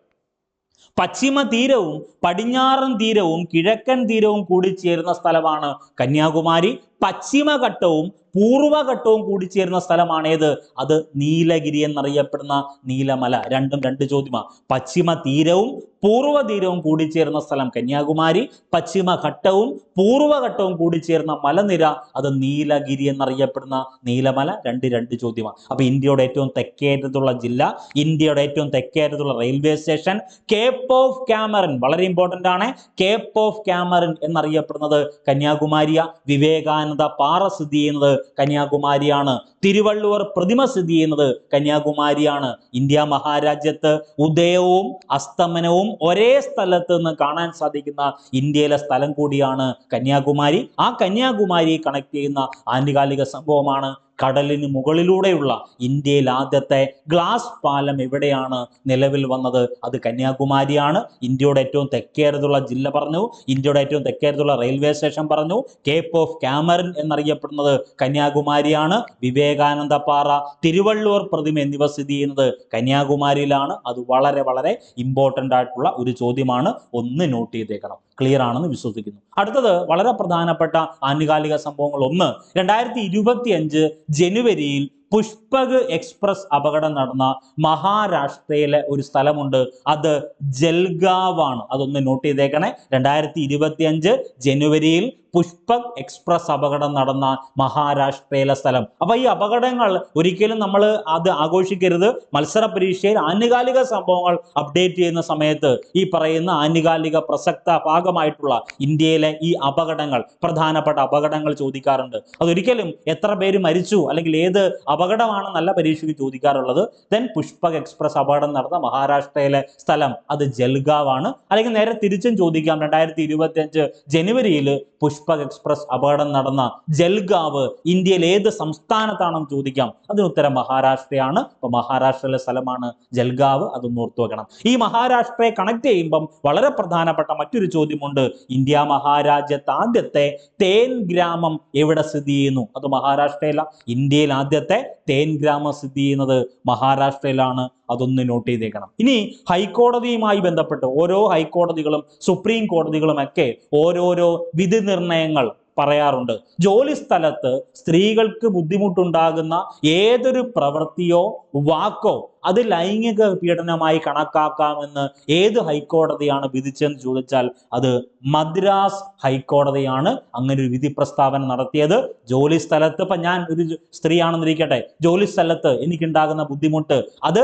പശ്ചിമ തീരവും പടിഞ്ഞാറൻ തീരവും കിഴക്കൻ തീരവും കൂടിച്ചേരുന്ന സ്ഥലമാണ് കന്യാകുമാരി. പശ്ചിമഘട്ടവും പൂർവഘട്ടവും കൂടിച്ചേരുന്ന സ്ഥലമാണേത്? അത് നീലഗിരി എന്നറിയപ്പെടുന്ന നീലമല. രണ്ടും രണ്ട് ചോദ്യമാണ്. പശ്ചിമ തീരവും പൂർവ്വ തീരവും കൂടിച്ചേരുന്ന സ്ഥലം കന്യാകുമാരി, പശ്ചിമഘട്ടവും പൂർവ്വഘട്ടവും കൂടിച്ചേരുന്ന മലനിര അത് നീലഗിരി എന്നറിയപ്പെടുന്ന നീലമല. രണ്ട് ചോദ്യമാണ്. അപ്പൊ ഇന്ത്യയുടെ ഏറ്റവും തെക്കേറ്റത്തുള്ള ജില്ല, ഇന്ത്യയുടെ ഏറ്റവും തെക്കേറ്റത്തുള്ള railway station Cape of Comorin, വളരെ ഇമ്പോർട്ടന്റ് ആണ്. കേപ്പ് ഓഫ് കാമറൻ എന്നറിയപ്പെടുന്നത് കന്യാകുമാരിയ. വിവേകാനന്ദ വിവേകാനന്ദ പാറ സ്ഥിതി ചെയ്യുന്നത് കന്യാകുമാരിയാണ്. തിരുവള്ളുവർ പ്രതിമ സ്ഥിതി ചെയ്യുന്നത് കന്യാകുമാരിയാണ്. ഇന്ത്യ മഹാരാജ്യത്ത് ഉദയവും അസ്തമനവും ഒരേ സ്ഥലത്ത് നിന്ന് കാണാൻ സാധിക്കുന്ന ഇന്ത്യയിലെ സ്ഥലം കൂടിയാണ് കന്യാകുമാരി. ആ കന്യാകുമാരിയെ കണക്ട് ചെയ്യുന്ന ആനുകാലിക സംഭവമാണ് കടലിന് മുകളിലൂടെയുള്ള ഇന്ത്യയിൽ ആദ്യത്തെ ഗ്ലാസ് പാലം എവിടെയാണ് നിലവിൽ വന്നത്? അത് കന്യാകുമാരിയാണ്. ഇന്ത്യയുടെ ഏറ്റവും തെക്കേറതുള്ള ജില്ല പറഞ്ഞു, ഇന്ത്യയുടെ ഏറ്റവും തെക്കേറതുള്ള റെയിൽവേ സ്റ്റേഷൻ പറഞ്ഞു. കേപ്പ് ഓഫ് കാമറൻ എന്നറിയപ്പെടുന്നത് കന്യാകുമാരിയാണ്. വിവേകാനന്ദ പാറ, തിരുവള്ളുവർ പ്രതിമ എന്നിവ സ്ഥിതി ചെയ്യുന്നത് കന്യാകുമാരിയിലാണ്. അത് വളരെ വളരെ ഇമ്പോർട്ടൻ്റ് ആയിട്ടുള്ള ഒരു ചോദ്യമാണ്, ഒന്ന് നോട്ട് ചെയ്തേക്കണം. ക്ലിയർ ആണെന്ന് വിശ്വസിക്കുന്നു. അടുത്തത് വളരെ പ്രധാനപ്പെട്ട ആനുകാലിക സംഭവങ്ങൾ. ഒന്ന്, 2025 ജനുവരിയിൽ പുഷ്പക് എക്സ്പ്രസ് അപകടം നടന്ന മഹാരാഷ്ട്രയിലെ ഒരു സ്ഥലമുണ്ട്, അത് ജൽഗാവാണ്. അതൊന്ന് നോട്ട് ചെയ്തേക്കണേ. 2025 ജനുവരിയിൽ പുഷ്പക് എക്സ്പ്രസ് അപകടം നടന്ന മഹാരാഷ്ട്രയിലെ സ്ഥലം. അപ്പൊ ഈ അപകടങ്ങൾ ഒരിക്കലും നമ്മൾ അത് ആഘോഷിക്കരുത്. മത്സര പരീക്ഷയിൽ ആനുകാലിക സംഭവങ്ങൾ അപ്ഡേറ്റ് ചെയ്യുന്ന സമയത്ത് ഈ പറയുന്ന ആനുകാലിക പ്രസക്ത ഭാഗമായിട്ടുള്ള ഇന്ത്യയിലെ ഈ അപകടങ്ങൾ, പ്രധാനപ്പെട്ട അപകടങ്ങൾ ചോദിക്കാറുണ്ട്. അതൊരിക്കലും എത്ര പേര് മരിച്ചു അല്ലെങ്കിൽ ഏത് അപകടമാണെന്നല്ല പരീക്ഷയ്ക്ക് ചോദിക്കാറുള്ളത്. ദെൻ പുഷ്പക് എക്സ്പ്രസ് അപകടം നടന്ന മഹാരാഷ്ട്രയിലെ സ്ഥലം അത് ജൽഗാവാണ്. അല്ലെങ്കിൽ നേരെ തിരിച്ചും ചോദിക്കാം, 2025 ജനുവരിയിൽ പുഷ്പക് എക്സ്പ്രസ് അപകടം നടന്ന ജൽഗാവ് ഇന്ത്യയിൽ ഏത് സംസ്ഥാനത്താണെന്ന് ചോദിക്കാം. അതിന് ഉത്തരം മഹാരാഷ്ട്രയാണ്. അപ്പൊ മഹാരാഷ്ട്രയിലെ സ്ഥലമാണ് ജൽഗാവ്. അതൊന്ന് ഓർത്തു വെക്കണം. ഈ മഹാരാഷ്ട്രയെ കണക്ട് ചെയ്യുമ്പം വളരെ പ്രധാനപ്പെട്ട മറ്റൊരു ചോദ്യമുണ്ട്. ഇന്ത്യ മഹാരാജ്യത്ത് ആദ്യത്തെ തേൻ ഗ്രാമം എവിടെ സ്ഥിതി ചെയ്യുന്നു? അത് മഹാരാഷ്ട്രയില. ഇന്ത്യയിൽ ആദ്യത്തെ തേൻ ഗ്രാമം സ്ഥിതി ചെയ്യുന്നത് മഹാരാഷ്ട്രയിലാണ്. അതൊന്ന് നോട്ട് ചെയ്തേക്കണം. ഇനി ഹൈക്കോടതിയുമായി ബന്ധപ്പെട്ട് ഓരോ ഹൈക്കോടതികളും സുപ്രീം കോടതികളും ഒക്കെ ഓരോരോ വിധി നിർണയങ്ങൾ പറയാറുണ്ട്. ജോലി സ്ഥലത്ത് സ്ത്രീകൾക്ക് ബുദ്ധിമുട്ടുണ്ടാകുന്ന ഏതൊരു പ്രവൃത്തിയോ വാക്കോ അത് ലൈംഗിക പീഡനമായി കണക്കാക്കാമെന്ന് ഏത് ഹൈക്കോടതിയാണ് വിധിച്ചെന്ന് ചോദിച്ചാൽ അത് മദ്രാസ് ഹൈക്കോടതിയാണ് അങ്ങനെ ഒരു വിധി പ്രസ്താവന നടത്തിയത്. ജോലി സ്ഥലത്ത്, ഇപ്പൊ ഞാൻ ഒരു സ്ത്രീയാണെന്നിരിക്കട്ടെ, ജോലി സ്ഥലത്ത് എനിക്കുണ്ടാകുന്ന ബുദ്ധിമുട്ട്, അത്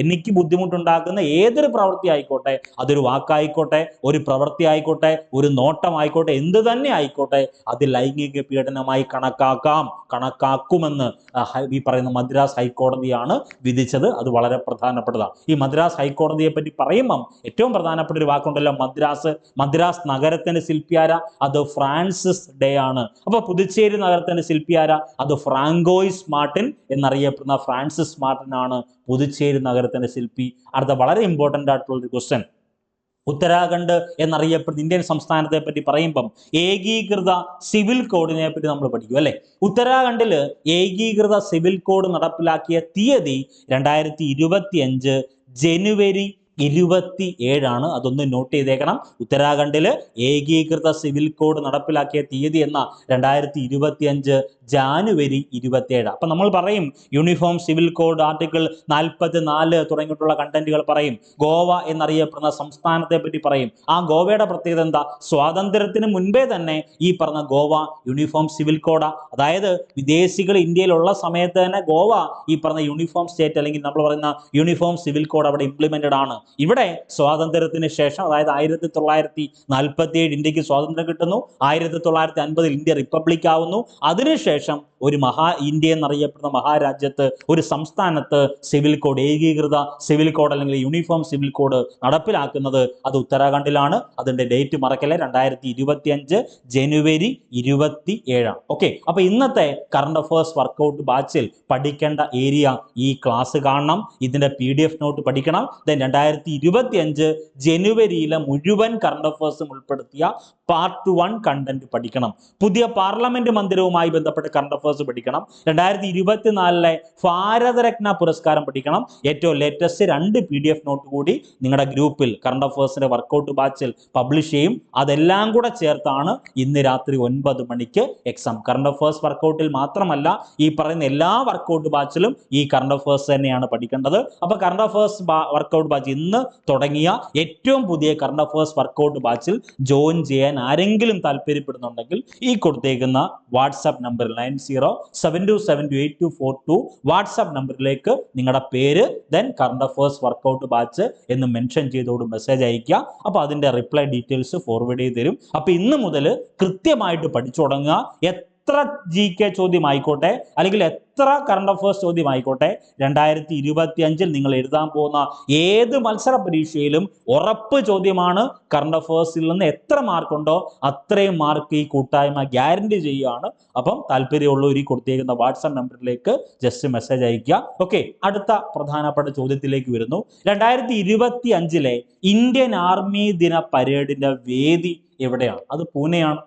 എനിക്ക് ബുദ്ധിമുട്ടുണ്ടാക്കുന്ന ഏതൊരു പ്രവൃത്തി ആയിക്കോട്ടെ, അതൊരു വാക്കായിക്കോട്ടെ, ഒരു പ്രവൃത്തി ആയിക്കോട്ടെ, ഒരു നോട്ടം ആയിക്കോട്ടെ, എന്ത് തന്നെ ആയിക്കോട്ടെ, അത് ലൈംഗിക പീഡനമായി കണക്കാക്കുമെന്ന് ഈ പറയുന്ന മദ്രാസ് ഹൈക്കോടതിയാണ് വിധിച്ചത്. അത് വളരെ പ്രധാനപ്പെട്ടതാണ്. ഈ മദ്രാസ് ഹൈക്കോടതിയെ പറ്റി പറയുമ്പം ഏറ്റവും പ്രധാനപ്പെട്ട ഒരു വാക്കുണ്ടല്ലോ, മദ്രാസ് നഗരത്തിന്റെ ശില്പിയാര? അത് ഫ്രാൻസിസ് ഡേ ആണ്. അപ്പൊ പുതുച്ചേരി നഗരത്തിന്റെ ശില്പിയാര? അത് ഫ്രാങ്കോയിസ് മാർട്ടിൻ എന്നറിയപ്പെടുന്ന ഫ്രാൻസിസ് മാർട്ടിൻ ആണ് പുതുച്ചേരി നഗരത്തിന്റെ ശില്പി. അടുത്ത വളരെ ഇമ്പോർട്ടൻ്റ് ആയിട്ടുള്ള ഒരു ക്വസ്റ്റ്യൻ, ഉത്തരാഖണ്ഡ് എന്നറിയപ്പെടുന്ന ഇന്ത്യൻ സംസ്ഥാനത്തെ പറ്റി പറയുമ്പം ഏകീകൃത സിവിൽ കോഡിനെ പറ്റി നമ്മൾ പഠിക്കും അല്ലെ. ഉത്തരാഖണ്ഡില് ഏകീകൃത സിവിൽ കോഡ് നടപ്പിലാക്കിയ തീയതി 2025 ജനുവരി 27 അതൊന്ന് നോട്ട് ചെയ്തേക്കണം. ഉത്തരാഖണ്ഡില് ഏകീകൃത സിവിൽ കോഡ് നടപ്പിലാക്കിയ തീയതി എന്ന 2025 ജാനുവരി 27. അപ്പൊ നമ്മൾ പറയും യൂണിഫോം സിവിൽ കോഡ് ആർട്ടിക്കിൾ 44 തുടങ്ങിയിട്ടുള്ള കണ്ടന്റുകൾ പറയും. ഗോവ എന്നറിയപ്പെടുന്ന സംസ്ഥാനത്തെ പറ്റി പറയും. ആ ഗോവയുടെ പ്രത്യേകത എന്താ? സ്വാതന്ത്ര്യത്തിന് മുൻപേ തന്നെ ഈ പറഞ്ഞ ഗോവ യൂണിഫോം സിവിൽ കോഡാ. അതായത് വിദേശികൾ ഇന്ത്യയിലുള്ള സമയത്ത് തന്നെ ഗോവ ഈ പറഞ്ഞ യൂണിഫോം സ്റ്റേറ്റ് അല്ലെങ്കിൽ നമ്മൾ പറയുന്ന യൂണിഫോം സിവിൽ കോഡ് അവിടെ ഇംപ്ലിമെന്റഡ് ആണ്. ഇവിടെ സ്വാതന്ത്ര്യത്തിന് ശേഷം, അതായത് 1947 ഇന്ത്യക്ക് സ്വാതന്ത്ര്യം കിട്ടുന്നു, 1950 ഇന്ത്യ റിപ്പബ്ലിക് ആവുന്നു. അതിനുശേഷം ഒരു ഇന്ത്യ എന്നറിയപ്പെടുന്ന മഹാരാജ്യത്ത് ഒരു സംസ്ഥാനത്ത് സിവിൽ കോഡ്, ഏകീകൃത സിവിൽ കോഡ് അല്ലെങ്കിൽ യൂണിഫോം സിവിൽ കോഡ് നടപ്പിലാക്കുന്നത് അത് ഉത്തരാഖണ്ഡിലാണ്. അതിന്റെ ഡേറ്റ് മറക്കല്ലേ, 2025 ജനുവരി 27. ഓക്കെ, അപ്പൊ ഇന്നത്തെ കറണ്ട് അഫയേഴ്സ് വർക്കൗട്ട് ബാച്ചിൽ പഠിക്കേണ്ട ഏരിയ ഈ ക്ലാസ് കാണണം, ഇതിന്റെ PDF നോട്ട് പഠിക്കണം. ദെൻ 2025 ജനുവരിയിലെ മുഴുവൻ കറണ്ട് അഫയേഴ്സും ഉൾപ്പെടുത്തിയ പാർട്ട് 1 കണ്ടന്റ് പഠിക്കണം. പുതിയ പാർലമെന്റ് മന്ദിരവുമായി ബന്ധപ്പെട്ട കറണ്ട് അഫയേഴ്സ് പഠിക്കണം. 2024 ഭാരതരത്ന പുരസ്കാരം പഠിക്കണം. ഏറ്റവും ലേറ്റസ്റ്റ് 2 PDF നോട്ട് കൂടി നിങ്ങളുടെ ഗ്രൂപ്പിൽ കറണ്ട് അഫയേഴ്സിന്റെ വർക്കൗട്ട് ബാച്ചിൽ പബ്ലിഷ് ചെയ്യും. അതെല്ലാം കൂടെ ചേർത്താണ് ഇന്ന് രാത്രി 9 മണിക്ക് എക്സാം. കറണ്ട് അഫയേഴ്സ് വർക്കൗട്ടിൽ മാത്രമല്ല, ഈ പറയുന്ന എല്ലാ വർക്കൗട്ട് ബാച്ചിലും ഈ കറണ്ട് അഫയേഴ്സ് തന്നെയാണ് പഠിക്കേണ്ടത്. അപ്പൊ കറണ്ട് അഫയേഴ്സ് വർക്കൗട്ട് ബാച്ച് ഇന്ന് തുടങ്ങിയ ഏറ്റവും പുതിയ കറണ്ട് അഫയേഴ്സ് വർക്കൗട്ട് ബാച്ചിൽ ജോയിൻ ചെയ്യാൻ ആരെങ്കിലും താല്പര്യപ്പെടുന്നുണ്ടെങ്കിൽ ഈ കൊടുത്തേക്കുന്ന വാട്സാപ്പ് നമ്പറിൽ 9072728242 വാട്സാപ്പ് നമ്പറിലേക്ക് നിങ്ങളുടെ പേര് then current affairs workout batch എന്ന് മെൻഷൻ ചെയ്തോട് മെസ്സേജ് അയക്കുക. അപ്പോൾ അതിന്റെ റിപ്ലൈ ഡീറ്റെയിൽസ് ഫോർവേഡ് ചെയ്ത് തരും. അപ്പോൾ ഇന്ന് മുതൽ കൃത്യമായിട്ട് പഠിച്ചു തുടങ്ങുക. എത്ര GK ചോദ്യം ആയിക്കോട്ടെ, അല്ലെങ്കിൽ എത്ര കറണ്ട് അഫയേഴ്സ് ചോദ്യം ആയിക്കോട്ടെ, 2025 നിങ്ങൾ എഴുതാൻ പോകുന്ന ഏത് മത്സര പരീക്ഷയിലും ഉറപ്പ് ചോദ്യമാണ്. കറണ്ട് അഫയേഴ്സിൽ നിന്ന് എത്ര മാർക്കുണ്ടോ അത്രയും മാർക്ക് ഈ കൂട്ടായ്മ ഗ്യാരണ്ടി ചെയ്യുകയാണ്. അപ്പം താല്പര്യമുള്ളവർ ഈ കൊടുത്തേക്കുന്ന വാട്സാപ്പ് നമ്പറിലേക്ക് ജസ്റ്റ് മെസ്സേജ് അയക്കുക. ഓക്കെ, അടുത്ത പ്രധാനപ്പെട്ട ചോദ്യത്തിലേക്ക് വരുന്നു. 2025 ഇന്ത്യൻ ആർമി ദിന പരേഡിന്റെ വേദി എവിടെയാണ്? അത് പൂനെയാണ്.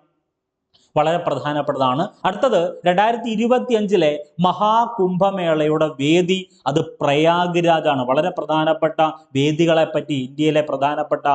വളരെ പ്രധാനപ്പെട്ടതാണ്. അടുത്തത് 2025 മഹാകുംഭമേളയുടെ വേദി അത് പ്രയാഗ്രാജാണ്. വളരെ പ്രധാനപ്പെട്ട വേദികളെ പറ്റി, ഇന്ത്യയിലെ പ്രധാനപ്പെട്ട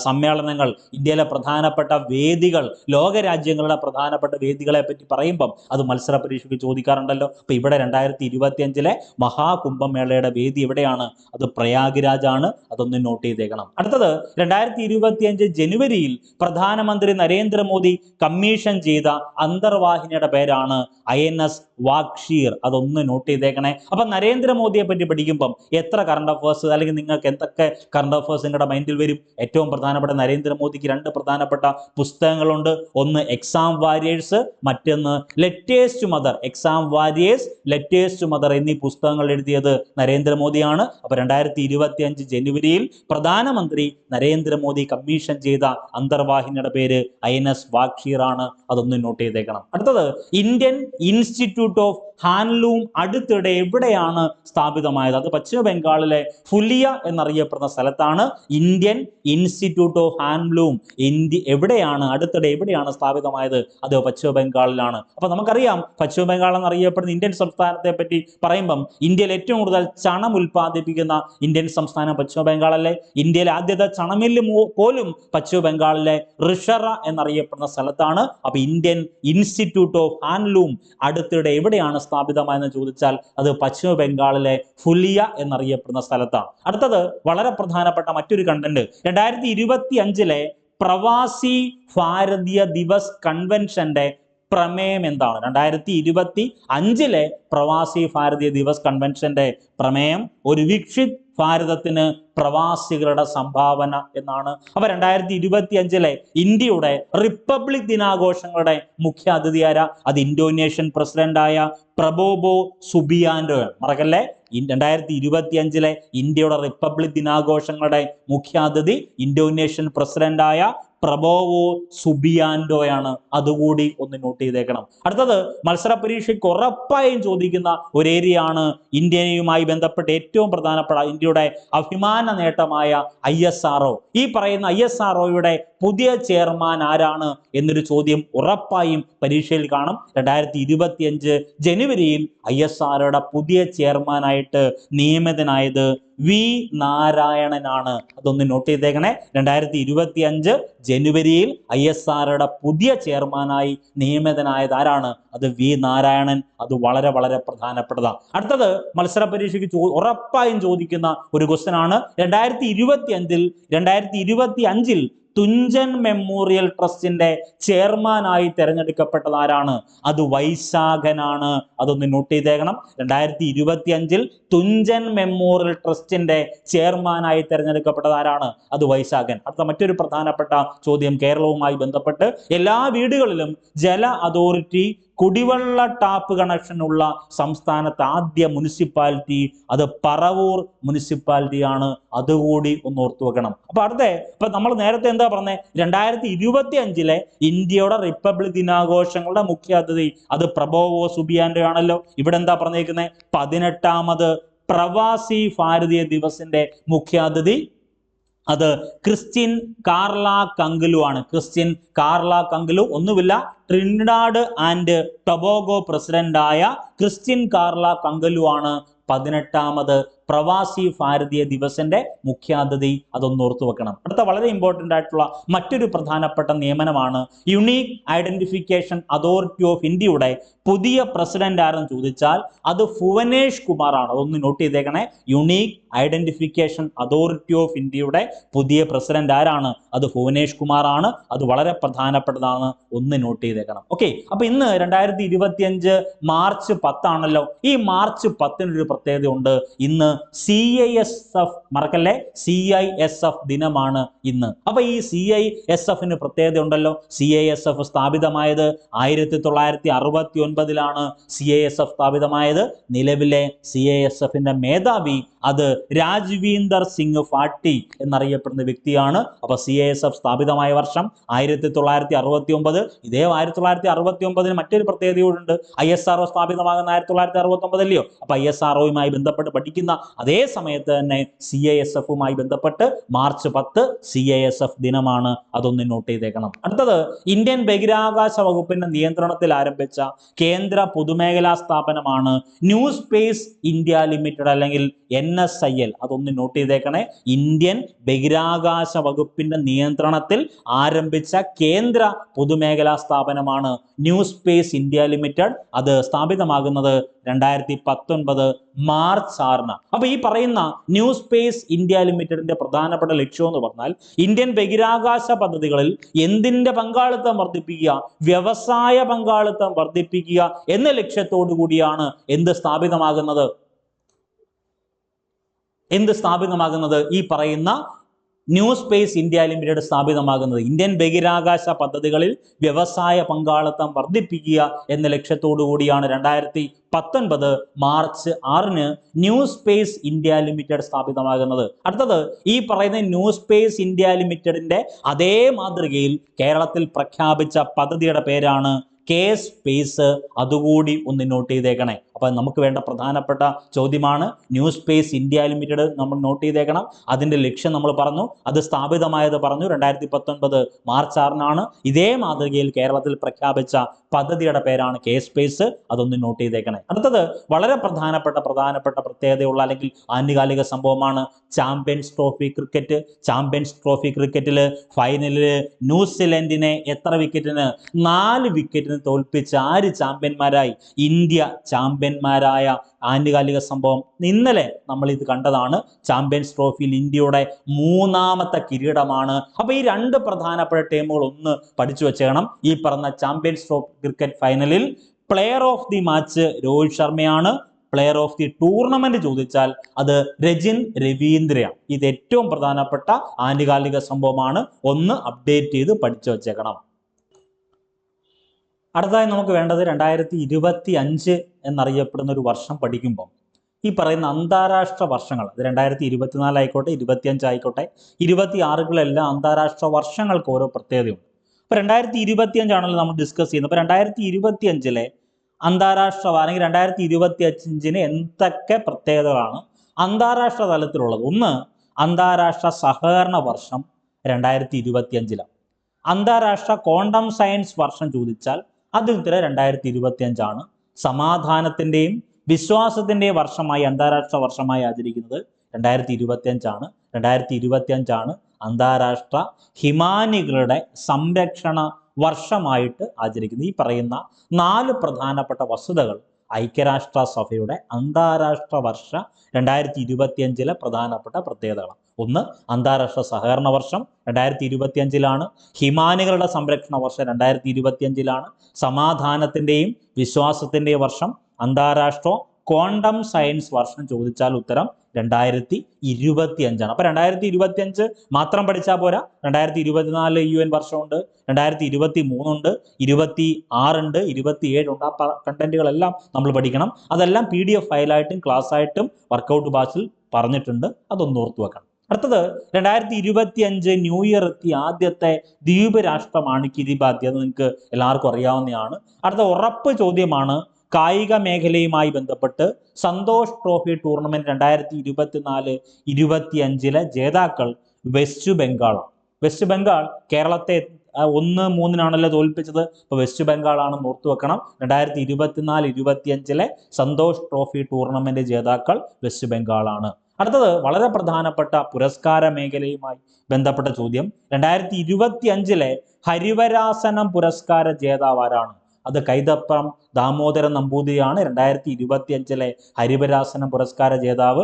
സമ്മേളനങ്ങൾ, ഇന്ത്യയിലെ പ്രധാനപ്പെട്ട വേദികൾ, ലോകരാജ്യങ്ങളുടെ പ്രധാനപ്പെട്ട വേദികളെ പറ്റി പറയുമ്പം അത് മത്സര പരീക്ഷയ്ക്ക് ചോദിക്കാറുണ്ടല്ലോ. അപ്പൊ ഇവിടെ 2025 മഹാകുംഭമേളയുടെ വേദി എവിടെയാണ്? അത് പ്രയാഗ്രാജാണ്. അതൊന്ന് നോട്ട് ചെയ്തേക്കണം. അടുത്തത് 2025 ജനുവരിയിൽ പ്രധാനമന്ത്രി നരേന്ദ്രമോദി കമ്മീഷൻ ചെയ്ത അന്തർവാഹിനിയുടെ പേരാണ് INS വാക്ഷീർ. അതൊന്ന് നോട്ട് ചെയ്തേക്കണേ. അപ്പൊ നരേന്ദ്രമോദിയെ പറ്റി പഠിക്കുമ്പം എത്ര കറണ്ട് അഫയേഴ്സ്, അല്ലെങ്കിൽ നിങ്ങൾക്ക് എന്തൊക്കെ കറണ്ട് അഫയേഴ്സ് നിങ്ങളുടെ മൈൻഡിൽ വരും? ഏറ്റവും പ്രധാനപ്പെട്ട നരേന്ദ്രമോദിക്ക് 2 പ്രധാനപ്പെട്ട പുസ്തകങ്ങളുണ്ട്. ഒന്ന് എക്സാം വാരിയേഴ്സ്, മറ്റൊന്ന് letters to mother. Exam warriors, letters to mother എന്നീ പുസ്തകങ്ങൾ എഴുതിയത് നരേന്ദ്രമോദിയാണ്. അപ്പൊ 2025 ജനുവരിയിൽ പ്രധാനമന്ത്രി നരേന്ദ്രമോദി കമ്മീഷൻ ചെയ്ത അന്തർവാഹിനിയുടെ പേര് INS വാക്ഷീർ ആണ്. അതൊന്ന് നോട്ട് ചെയ്തേക്കണം. അടുത്തത് ഇന്ത്യൻ ഇൻസ്റ്റിറ്റ്യൂട്ട് ഓഫ് ഹാൻഡ്ലൂം അടുത്തിടെ എവിടെയാണ് സ്ഥാപിതമായത്? അത് പശ്ചിമ ബംഗാളിലെ ഫുലിയ എന്നറിയപ്പെടുന്ന സ്ഥലത്താണ് ഇന്ത്യൻ ഇൻസ്റ്റിറ്റ്യൂട്ട് ഓഫ് ഹാൻഡ്ലൂം എവിടെയാണ്, അടുത്തിടെ എവിടെയാണ് സ്ഥാപിതമായത്? അത് പശ്ചിമ ബംഗാളിലാണ്. അപ്പൊ നമുക്കറിയാം പശ്ചിമ ബംഗാൾ എന്നറിയപ്പെടുന്ന ഇന്ത്യൻ സംസ്ഥാനത്തെ പറ്റി പറയുമ്പം ഇന്ത്യയിൽ ഏറ്റവും കൂടുതൽ ചണം ഉൽപ്പാദിപ്പിക്കുന്ന ഇന്ത്യൻ സംസ്ഥാനം പശ്ചിമ ബംഗാളല്ലേ? ഇന്ത്യയിലെ ആദ്യത്തെ ചണമില്ല് പോലും പശ്ചിമ ബംഗാളിലെ റിഷറ എന്നറിയപ്പെടുന്ന സ്ഥലത്താണ്. അപ്പൊ ഇന്ത്യൻ ഇൻസ്റ്റിറ്റ്യൂട്ട് ഓഫ് ഹാൻഡ്ലൂം അടുത്തിടെ എവിടെയാണ് സ്ഥാപിതമായെന്ന് ചോദിച്ചാൽ അത് പശ്ചിമ ബംഗാളിലെ ഫുലിയ എന്നറിയപ്പെടുന്ന സ്ഥലത്താണ്. അടുത്തത് വളരെ പ്രധാനപ്പെട്ട മറ്റൊരു കണ്ടന്റ്, 2025 പ്രവാസി ഭാരതീയ ദിവസ് കൺവെൻഷന്റെ പ്രമേയം എന്താണ്? 2025 പ്രവാസി ഭാരതീയ ദിവസ് കൺവെൻഷന്റെ പ്രമേയം ഒരു വികസിത് ഭാരതത്തിന് പ്രവാസികളുടെ സംഭാവന എന്നാണ്. അപ്പൊ 2025 ഇന്ത്യയുടെ റിപ്പബ്ലിക് ദിനാഘോഷങ്ങളുടെ മുഖ്യ അതിഥിയാര? അത് ഇന്തോനേഷ്യൻ പ്രസിഡന്റായ പ്രബോവോ സുബിയാന്റോ. മറക്കല്ലേ, 2025 ഇന്ത്യയുടെ റിപ്പബ്ലിക് ദിനാഘോഷങ്ങളുടെ മുഖ്യാതിഥി ഇന്തോനേഷ്യൻ പ്രസിഡന്റായ പ്രബോവോ സുബിയാന്റോയാണ്. അതുകൂടി ഒന്ന് നോട്ട് ചെയ്തേക്കണം. അടുത്തത് മത്സര പരീക്ഷയ്ക്ക് ഉറപ്പായും ചോദിക്കുന്ന ഒരു ഏരിയയാണ് ഇന്ത്യയുമായി ബന്ധപ്പെട്ട് ഏറ്റവും പ്രധാനപ്പെട്ട ഇന്ത്യയുടെ അഭിമാന നേട്ടമായ ISRO. ഈ പറയുന്ന ISROയുടെ പുതിയ ചെയർമാൻ ആരാണ് എന്നൊരു ചോദ്യം ഉറപ്പായും പരീക്ഷയിൽ കാണും. 2025 ജനുവരിയിൽ ISROയുടെ പുതിയ ചെയർമാനായിട്ട് നിയമിതനായത് V നാരായണനാണ്. അതൊന്ന് നോട്ട് ചെയ്തേക്കണേ. 2025 ജനുവരിയിൽ ISROയുടെ പുതിയ ചെയർമാനായി നിയമിതനായത് ആരാണ്? അത് V നാരായണൻ. അത് വളരെ വളരെ പ്രധാനപ്പെട്ടതാണ്. അടുത്തത് മത്സര പരീക്ഷയ്ക്ക് ഉറപ്പായും ചോദിക്കുന്ന ഒരു ക്വസ്റ്റ്യൻ ആണ്. 2025 തുഞ്ചൻ മെമ്മോറിയൽ ട്രസ്റ്റിന്റെ ചെയർമാനായി തെരഞ്ഞെടുക്കപ്പെട്ടത് ആരാണ്? അത് വൈശാഖനാണ്. അതൊന്ന് നോട്ട് ചെയ്തേക്കണം. 2025 തുഞ്ചൻ മെമ്മോറിയൽ ട്രസ്റ്റിന്റെ ചെയർമാനായി തെരഞ്ഞെടുക്കപ്പെട്ടത് ആരാണ്? അത് വൈശാഖൻ. അടുത്ത മറ്റൊരു പ്രധാനപ്പെട്ട ചോദ്യം കേരളവുമായി ബന്ധപ്പെട്ട്, എല്ലാ വീടുകളിലും ജല അതോറിറ്റി കുടിവെള്ള ടാപ്പ് കണക്ഷൻ ഉള്ള സംസ്ഥാനത്തെ ആദ്യ മുനിസിപ്പാലിറ്റി അത് പറവൂർ മുനിസിപ്പാലിറ്റിയാണ്. അതുകൂടി ഒന്ന് ഓർത്തു വെക്കണം. അപ്പൊ ഇപ്പൊ നമ്മൾ നേരത്തെ എന്താ പറഞ്ഞത്? 2025 ഇന്ത്യയുടെ റിപ്പബ്ലിക് ദിനാഘോഷങ്ങളുടെ മുഖ്യ അതിഥി അത് പ്രബോവോ സുബിയാന്റോ ആണല്ലോ. ഇവിടെ എന്താ പറഞ്ഞേക്കുന്നത്? 18ാമത് പ്രവാസി ഭാരതീയ ദിവസിന്റെ മുഖ്യാതിഥി അത് ക്രിസ്ത്യൻ കാർല കങ്കുലു ആണ്. ക്രിസ്ത്യൻ കാർല കങ്കുലു ഒന്നുമില്ല, ട്രിനിഡാഡ് ആൻഡ് ടൊബാഗോ പ്രസിഡന്റായ ക്രിസ്ത്യൻ കാർല കങ്കുലു ആണ് 18ാമത് പ്രവാസി ഭാരതീയ ദിവസിന്റെ മുഖ്യാതിഥി. അതൊന്ന് ഓർത്തു വെക്കണം. അടുത്ത വളരെ ഇമ്പോർട്ടൻ്റ് ആയിട്ടുള്ള മറ്റൊരു പ്രധാനപ്പെട്ട നിയമനമാണ് യുണീക് ഐഡന്റിഫിക്കേഷൻ അതോറിറ്റി ഓഫ് ഇന്ത്യയുടെ പുതിയ പ്രസിഡന്റ് ആരെന്ന് ചോദിച്ചാൽ അത് ഭുവനേഷ് കുമാർ ആണ്. അതൊന്ന് നോട്ട് ചെയ്തേക്കണേ. യുണീക് ഐഡന്റിഫിക്കേഷൻ അതോറിറ്റി ഓഫ് ഇന്ത്യയുടെ പുതിയ പ്രസിഡന്റ് ആരാണ്? അത് ഭുവനേഷ് കുമാർ ആണ്. അത് വളരെ പ്രധാനപ്പെട്ടതാണ്. ഒന്ന് നോട്ട് ചെയ്തേക്കണം. ഓക്കെ, അപ്പൊ ഇന്ന് 2025 മാർച്ച് 10 ആണല്ലോ. ഈ മാർച്ച് 10 ഒരു പ്രത്യേകത ഉണ്ട്. ഇന്ന് CISF, മറക്കല്ലേ, CISF ദിനമാണ് ഇന്ന്. അപ്പൊ ഈ CISFന് പ്രത്യേകത ഉണ്ടല്ലോ. CISF സ്ഥാപിതമായത് 1969 CISF സ്ഥാപിതമായത്. നിലവിലെ CISFന്റെ മേധാവി അത് രാജ്വീന്ദർ സിംഗ് ഫാട്ടി എന്നറിയപ്പെടുന്ന വ്യക്തിയാണ്. അപ്പൊ CISF സ്ഥാപിതമായ വർഷം 1969. ഇതേ 1969 മറ്റൊരു പ്രത്യേകതയോടുണ്ട്. ISRO സ്ഥാപിതമാകുന്ന 1969 അല്ലയോ? അപ്പൊ ISROയുമായി ബന്ധപ്പെട്ട് പഠിക്കുന്ന അതേ സമയത്ത് തന്നെ CISFുമായി ബന്ധപ്പെട്ട് മാർച്ച് 10 CISF ദിനമാണ്. അതൊന്ന് നോട്ട് ചെയ്തേക്കണം. അടുത്തത് ഇന്ത്യൻ ബഹിരാകാശ വകുപ്പിന്റെ നിയന്ത്രണത്തിൽ ആരംഭിച്ച കേന്ദ്ര പൊതുമേഖലാ സ്ഥാപനമാണ് ന്യൂ സ്പേസ് ഇന്ത്യ ലിമിറ്റഡ് അല്ലെങ്കിൽ NSIL. അതൊന്ന് നോട്ട് ചെയ്തേക്കണേ. ഇന്ത്യൻ ബഹിരാകാശ വകുപ്പിന്റെ നിയന്ത്രണത്തിൽ ആരംഭിച്ച കേന്ദ്ര പൊതുമേഖലാ സ്ഥാപനമാണ് ന്യൂ സ്പേസ് ഇന്ത്യ ലിമിറ്റഡ്. അത് സ്ഥാപിതമാകുന്നത് 2019 മാർച്ച് 6. അപ്പൊ ഈ പറയുന്ന ന്യൂ സ്പേസ് ഇന്ത്യ ലിമിറ്റഡിന്റെ പ്രധാനപ്പെട്ട ലക്ഷ്യം എന്ന് പറഞ്ഞാൽ ഇന്ത്യൻ ബഹിരാകാശ പദ്ധതികളിൽ എന്തിന്റെ പങ്കാളിത്തം വർദ്ധിപ്പിക്കുക, വ്യവസായ പങ്കാളിത്തം വർദ്ധിപ്പിക്കുക എന്ന ലക്ഷ്യത്തോടു കൂടിയാണ് എന്ത് സ്ഥാപിതമാകുന്നത് ഈ പറയുന്ന ന്യൂ സ്പേസ് ഇന്ത്യ ലിമിറ്റഡ് സ്ഥാപിതമാകുന്നത്. ഇന്ത്യൻ ബഹിരാകാശ പദ്ധതികളിൽ വ്യവസായ പങ്കാളിത്തം വർദ്ധിപ്പിക്കുക എന്ന ലക്ഷ്യത്തോടു കൂടിയാണ് 2019 March 6 New Space India Limited സ്ഥാപിതമാകുന്നത്. അടുത്തത് ഈ പറയുന്ന ന്യൂ സ്പേസ് ഇന്ത്യ ലിമിറ്റഡിന്റെ അതേ മാതൃകയിൽ കേരളത്തിൽ പ്രഖ്യാപിച്ച പദ്ധതിയുടെ പേരാണ് K-Space. അതുകൂടി ഒന്ന് നോട്ട് ചെയ്തേക്കണേ. അപ്പൊ നമുക്ക് വേണ്ട പ്രധാനപ്പെട്ട ചോദ്യമാണ്. ന്യൂ സ്പേസ് ഇന്ത്യ ലിമിറ്റഡ് നമ്മൾ നോട്ട് ചെയ്തേക്കണം. അതിന്റെ ലക്ഷ്യം നമ്മൾ പറഞ്ഞു, അത് സ്ഥാപിതമായത് പറഞ്ഞു 2019 മാർച്ച് 6. ഇതേ മാതൃകയിൽ കേരളത്തിൽ പ്രഖ്യാപിച്ച പദ്ധതിയുടെ പേരാണ് K-Space. അതൊന്ന് നോട്ട് ചെയ്തേക്കണേ. അടുത്തത് വളരെ പ്രധാനപ്പെട്ട പ്രത്യേകതയുള്ള അല്ലെങ്കിൽ ആനുകാലിക സംഭവമാണ് champions Trophy cricket. Champions trophy ക്രിക്കറ്റിൽ ഫൈനലിൽ ന്യൂസിലൻഡിനെ എത്ര വിക്കറ്റിന്? 4 വിക്കറ്റിന് തോൽപ്പിച്ച് ആര് ചാമ്പ്യന്മാരായി? ഇന്ത്യ ചാമ്പ്യന്മാരായ ആനുകാലിക സംഭവം. ഇന്നലെ നമ്മൾ ഇത് കണ്ടതാണ്. ചാമ്പ്യൻസ് ട്രോഫിയിൽ ഇന്ത്യയുടെ 3ാമത്തെ കിരീടമാണ്. അപ്പൊ ഈ 2 പ്രധാനപ്പെട്ട ടീമുകൾ ഒന്ന് പഠിച്ചു വെച്ചേക്കണം. ഈ പറഞ്ഞ ചാമ്പ്യൻസ് ട്രോഫി ക്രിക്കറ്റ് ഫൈനലിൽ player of the match Rohit ശർമ്മയാണ്. പ്ലെയർ ഓഫ് ദി ടൂർണമെന്റ് ചോദിച്ചാൽ അത് രജിൻ രവീന്ദ്രയാണ്. ഇത് ഏറ്റവും പ്രധാനപ്പെട്ട ആനുകാലിക സംഭവമാണ്. ഒന്ന് അപ്ഡേറ്റ് ചെയ്ത് പഠിച്ചു വെച്ചേക്കണം. അടുത്തതായി നമുക്ക് വേണ്ടത് 2025 എന്നറിയപ്പെടുന്ന ഒരു വർഷം പഠിക്കുമ്പോൾ ഈ പറയുന്ന അന്താരാഷ്ട്ര വർഷങ്ങൾ, അത് 2024 ആയിക്കോട്ടെ, 25 ആയിക്കോട്ടെ, 26 അന്താരാഷ്ട്ര വർഷങ്ങൾക്ക് ഓരോ പ്രത്യേകതയുണ്ട്. അപ്പൊ 2025 ആണല്ലോ നമ്മൾ ഡിസ്കസ് ചെയ്യുന്നത്. അപ്പൊ 2025 അന്താരാഷ്ട്ര അല്ലെങ്കിൽ 2025 എന്തൊക്കെ പ്രത്യേകതകളാണ് അന്താരാഷ്ട്ര തലത്തിലുള്ളത്? ഒന്ന്, അന്താരാഷ്ട്ര സഹകരണ വർഷം 2025. അന്താരാഷ്ട്ര ക്വാണ്ടം സയൻസ് വർഷം ചോദിച്ചാൽ അതിൽ ഉത്തരം 2025. സമാധാനത്തിന്റെയും വിശ്വാസത്തിന്റെയും വർഷമായി അന്താരാഷ്ട്ര വർഷമായി ആചരിക്കുന്നത് 2025. 2025 അന്താരാഷ്ട്ര ഹിമാനികളുടെ സംരക്ഷണ വർഷമായിട്ട് ആചരിക്കുന്നത്. ഈ പറയുന്ന 4 പ്രധാനപ്പെട്ട വസ്തുതകൾ ഐക്യരാഷ്ട്ര സഭയുടെ അന്താരാഷ്ട്ര വർഷ 2025 പ്രധാനപ്പെട്ട പ്രത്യേകതകളാണ്. ഒന്ന്, അന്താരാഷ്ട്ര സഹകരണ വർഷം 2025. ഹിമാനികളുടെ സംരക്ഷണ വർഷം 2025. സമാധാനത്തിന്റെയും വിശ്വാസത്തിന്റെയും വർഷം. അന്താരാഷ്ട്ര ക്വാണ്ടം സയൻസ് വർഷം ചോദിച്ചാൽ ഉത്തരം 2025. അപ്പൊ 2025 മാത്രം പഠിച്ചാൽ പോരാ. 2024 UN വർഷമുണ്ട്, 2023 ഉണ്ട്, 26 ഉണ്ട്, 27 ഉണ്ട്. ആ കണ്ടന്റുകളെല്ലാം നമ്മൾ പഠിക്കണം. അതെല്ലാം PDF ഫയലായിട്ടും ക്ലാസ് ആയിട്ടും വർക്കൗട്ട് ബാച്ചിൽ പറഞ്ഞിട്ടുണ്ട്. അതൊന്ന് ഓർത്തു വെക്കണം. അടുത്തത് 2025 ന്യൂ ഇയർ എത്തി ആദ്യത്തെ ദ്വീപ് രാഷ്ട്രമാണ് കിരിബാത്തി. അത് നിങ്ങൾക്ക് എല്ലാവർക്കും അറിയാവുന്നതാണ്. അടുത്ത ഉറപ്പ് ചോദ്യമാണ്. കായിക മേഖലയുമായി ബന്ധപ്പെട്ട് സന്തോഷ് ട്രോഫി ടൂർണമെന്റ് 2024-25 ജേതാക്കൾ വെസ്റ്റ് ബംഗാളാണ്. വെസ്റ്റ് ബംഗാൾ കേരളത്തെ 1-3 തോൽപ്പിച്ചത്. ഇപ്പൊ വെസ്റ്റ് ബംഗാളാണെന്ന് ഓർത്തു വെക്കണം. 2024-25 സന്തോഷ് ട്രോഫി ടൂർണമെന്റ് ജേതാക്കൾ വെസ്റ്റ് ബംഗാളാണ്. അടുത്തത് വളരെ പ്രധാനപ്പെട്ട പുരസ്കാര മേഖലയുമായി ബന്ധപ്പെട്ട ചോദ്യം. 2025 ഹരിവരാസനം പുരസ്കാര ജേതാവ് ആരാണ്? അത് കൈതപ്രം ദാമോദരൻ നമ്പൂതിരിയാണ് 2025 ഹരിവരാസനം പുരസ്കാര ജേതാവ്.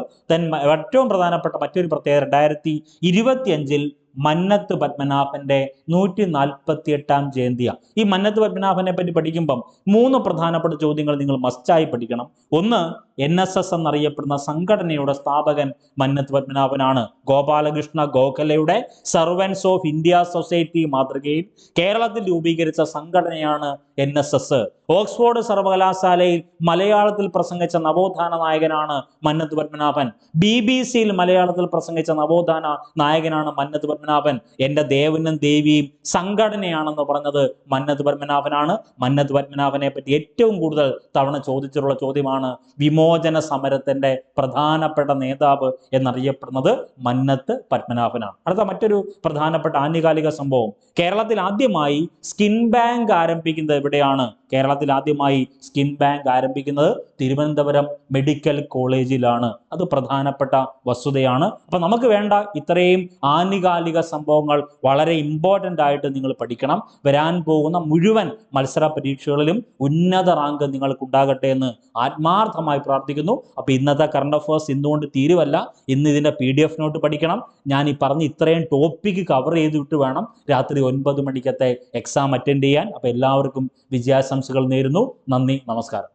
ഏറ്റവും പ്രധാനപ്പെട്ട മറ്റൊരു പ്രത്യേകത 2025 മന്നത്ത് പത്മനാഭന്റെ 148ാം ജയന്തിയാണ്. ഈ മന്നത്ത് പത്മനാഭനെ പറ്റി പഠിക്കുമ്പം 3 പ്രധാനപ്പെട്ട ചോദ്യങ്ങൾ നിങ്ങൾ മസ്റ്റായി പഠിക്കണം. ഒന്ന്, NSS എന്നറിയപ്പെടുന്ന സംഘടനയുടെ സ്ഥാപകൻ മന്നത്ത് പത്മനാഭനാണ്. ഗോപാലകൃഷ്ണ ഗോഖലെയുടെ സർവൻസ് ഓഫ് ഇന്ത്യ സൊസൈറ്റി മാതൃകയിൽ കേരളത്തിൽ രൂപീകരിച്ച സംഘടനയാണ് NSS. ഓക്സ്ഫോർഡ് സർവകലാശാലയിൽ മലയാളത്തിൽ പ്രസംഗിച്ച നവോത്ഥാന നായകനാണ് മന്നത്ത് പത്മനാഭൻ. BBC-യിൽ മലയാളത്തിൽ പ്രസംഗിച്ച നവോത്ഥാന നായകനാണ് മന്നത്ത് പത്മനാഭൻ. എൻ്റെ ദേവനും ദേവിയും സംഘടനയാണെന്ന് പറഞ്ഞത് മന്നത്ത് പത്മനാഭനാണ്. മന്നത്ത് പത്മനാഭനെ പറ്റി ഏറ്റവും കൂടുതൽ തവണ ചോദിച്ചിട്ടുള്ള ചോദ്യമാണ്. വിമോചന സമരത്തിന്റെ പ്രധാനപ്പെട്ട നേതാവ് എന്നറിയപ്പെടുന്നത് മന്നത്ത് പത്മനാഭനാണ്. അടുത്ത മറ്റൊരു പ്രധാനപ്പെട്ട ആനുകാലിക സംഭവം, കേരളത്തിൽ ആദ്യമായി സ്കിൻ ബാങ്ക് ആരംഭിക്കുന്നത് എവിടെയാണ്? കേരളത്തിൽ ആദ്യമായി സ്കിൻ ബാങ്ക് ആരംഭിക്കുന്നത് തിരുവനന്തപുരം മെഡിക്കൽ കോളേജിലാണ്. അത് പ്രധാനപ്പെട്ട വസ്തുതയാണ്. അപ്പൊ നമുക്ക് വേണ്ട ഇത്രയും ആനുകാലിക സംഭവങ്ങൾ വളരെ ഇമ്പോർട്ടൻ്റ് ആയിട്ട് നിങ്ങൾ പഠിക്കണം. വരാൻ പോകുന്ന മുഴുവൻ മത്സര പരീക്ഷകളിലും ഉന്നത റാങ്ക് നിങ്ങൾക്ക് ഉണ്ടാകട്ടെ എന്ന് ആത്മാർത്ഥമായി പ്രാർത്ഥിക്കുന്നു. അപ്പൊ ഇന്നത്തെ കറണ്ട് അഫയേഴ്സ് ഇന്നുകൊണ്ട് തീരുവല്ല. ഇന്ന് ഇതിന്റെ PDF നോട്ട് പഠിക്കണം. ഞാൻ ഈ പറഞ്ഞ ഇത്രയും ടോപ്പിക്ക് കവർ ചെയ്തിട്ട് വേണം രാത്രി 9 മണിക്കത്തെ എക്സാം അറ്റൻഡ് ചെയ്യാൻ. അപ്പൊ എല്ലാവർക്കും വിജയാശംസകൾ നേരുന്നു. നന്ദി, നമസ്കാരം.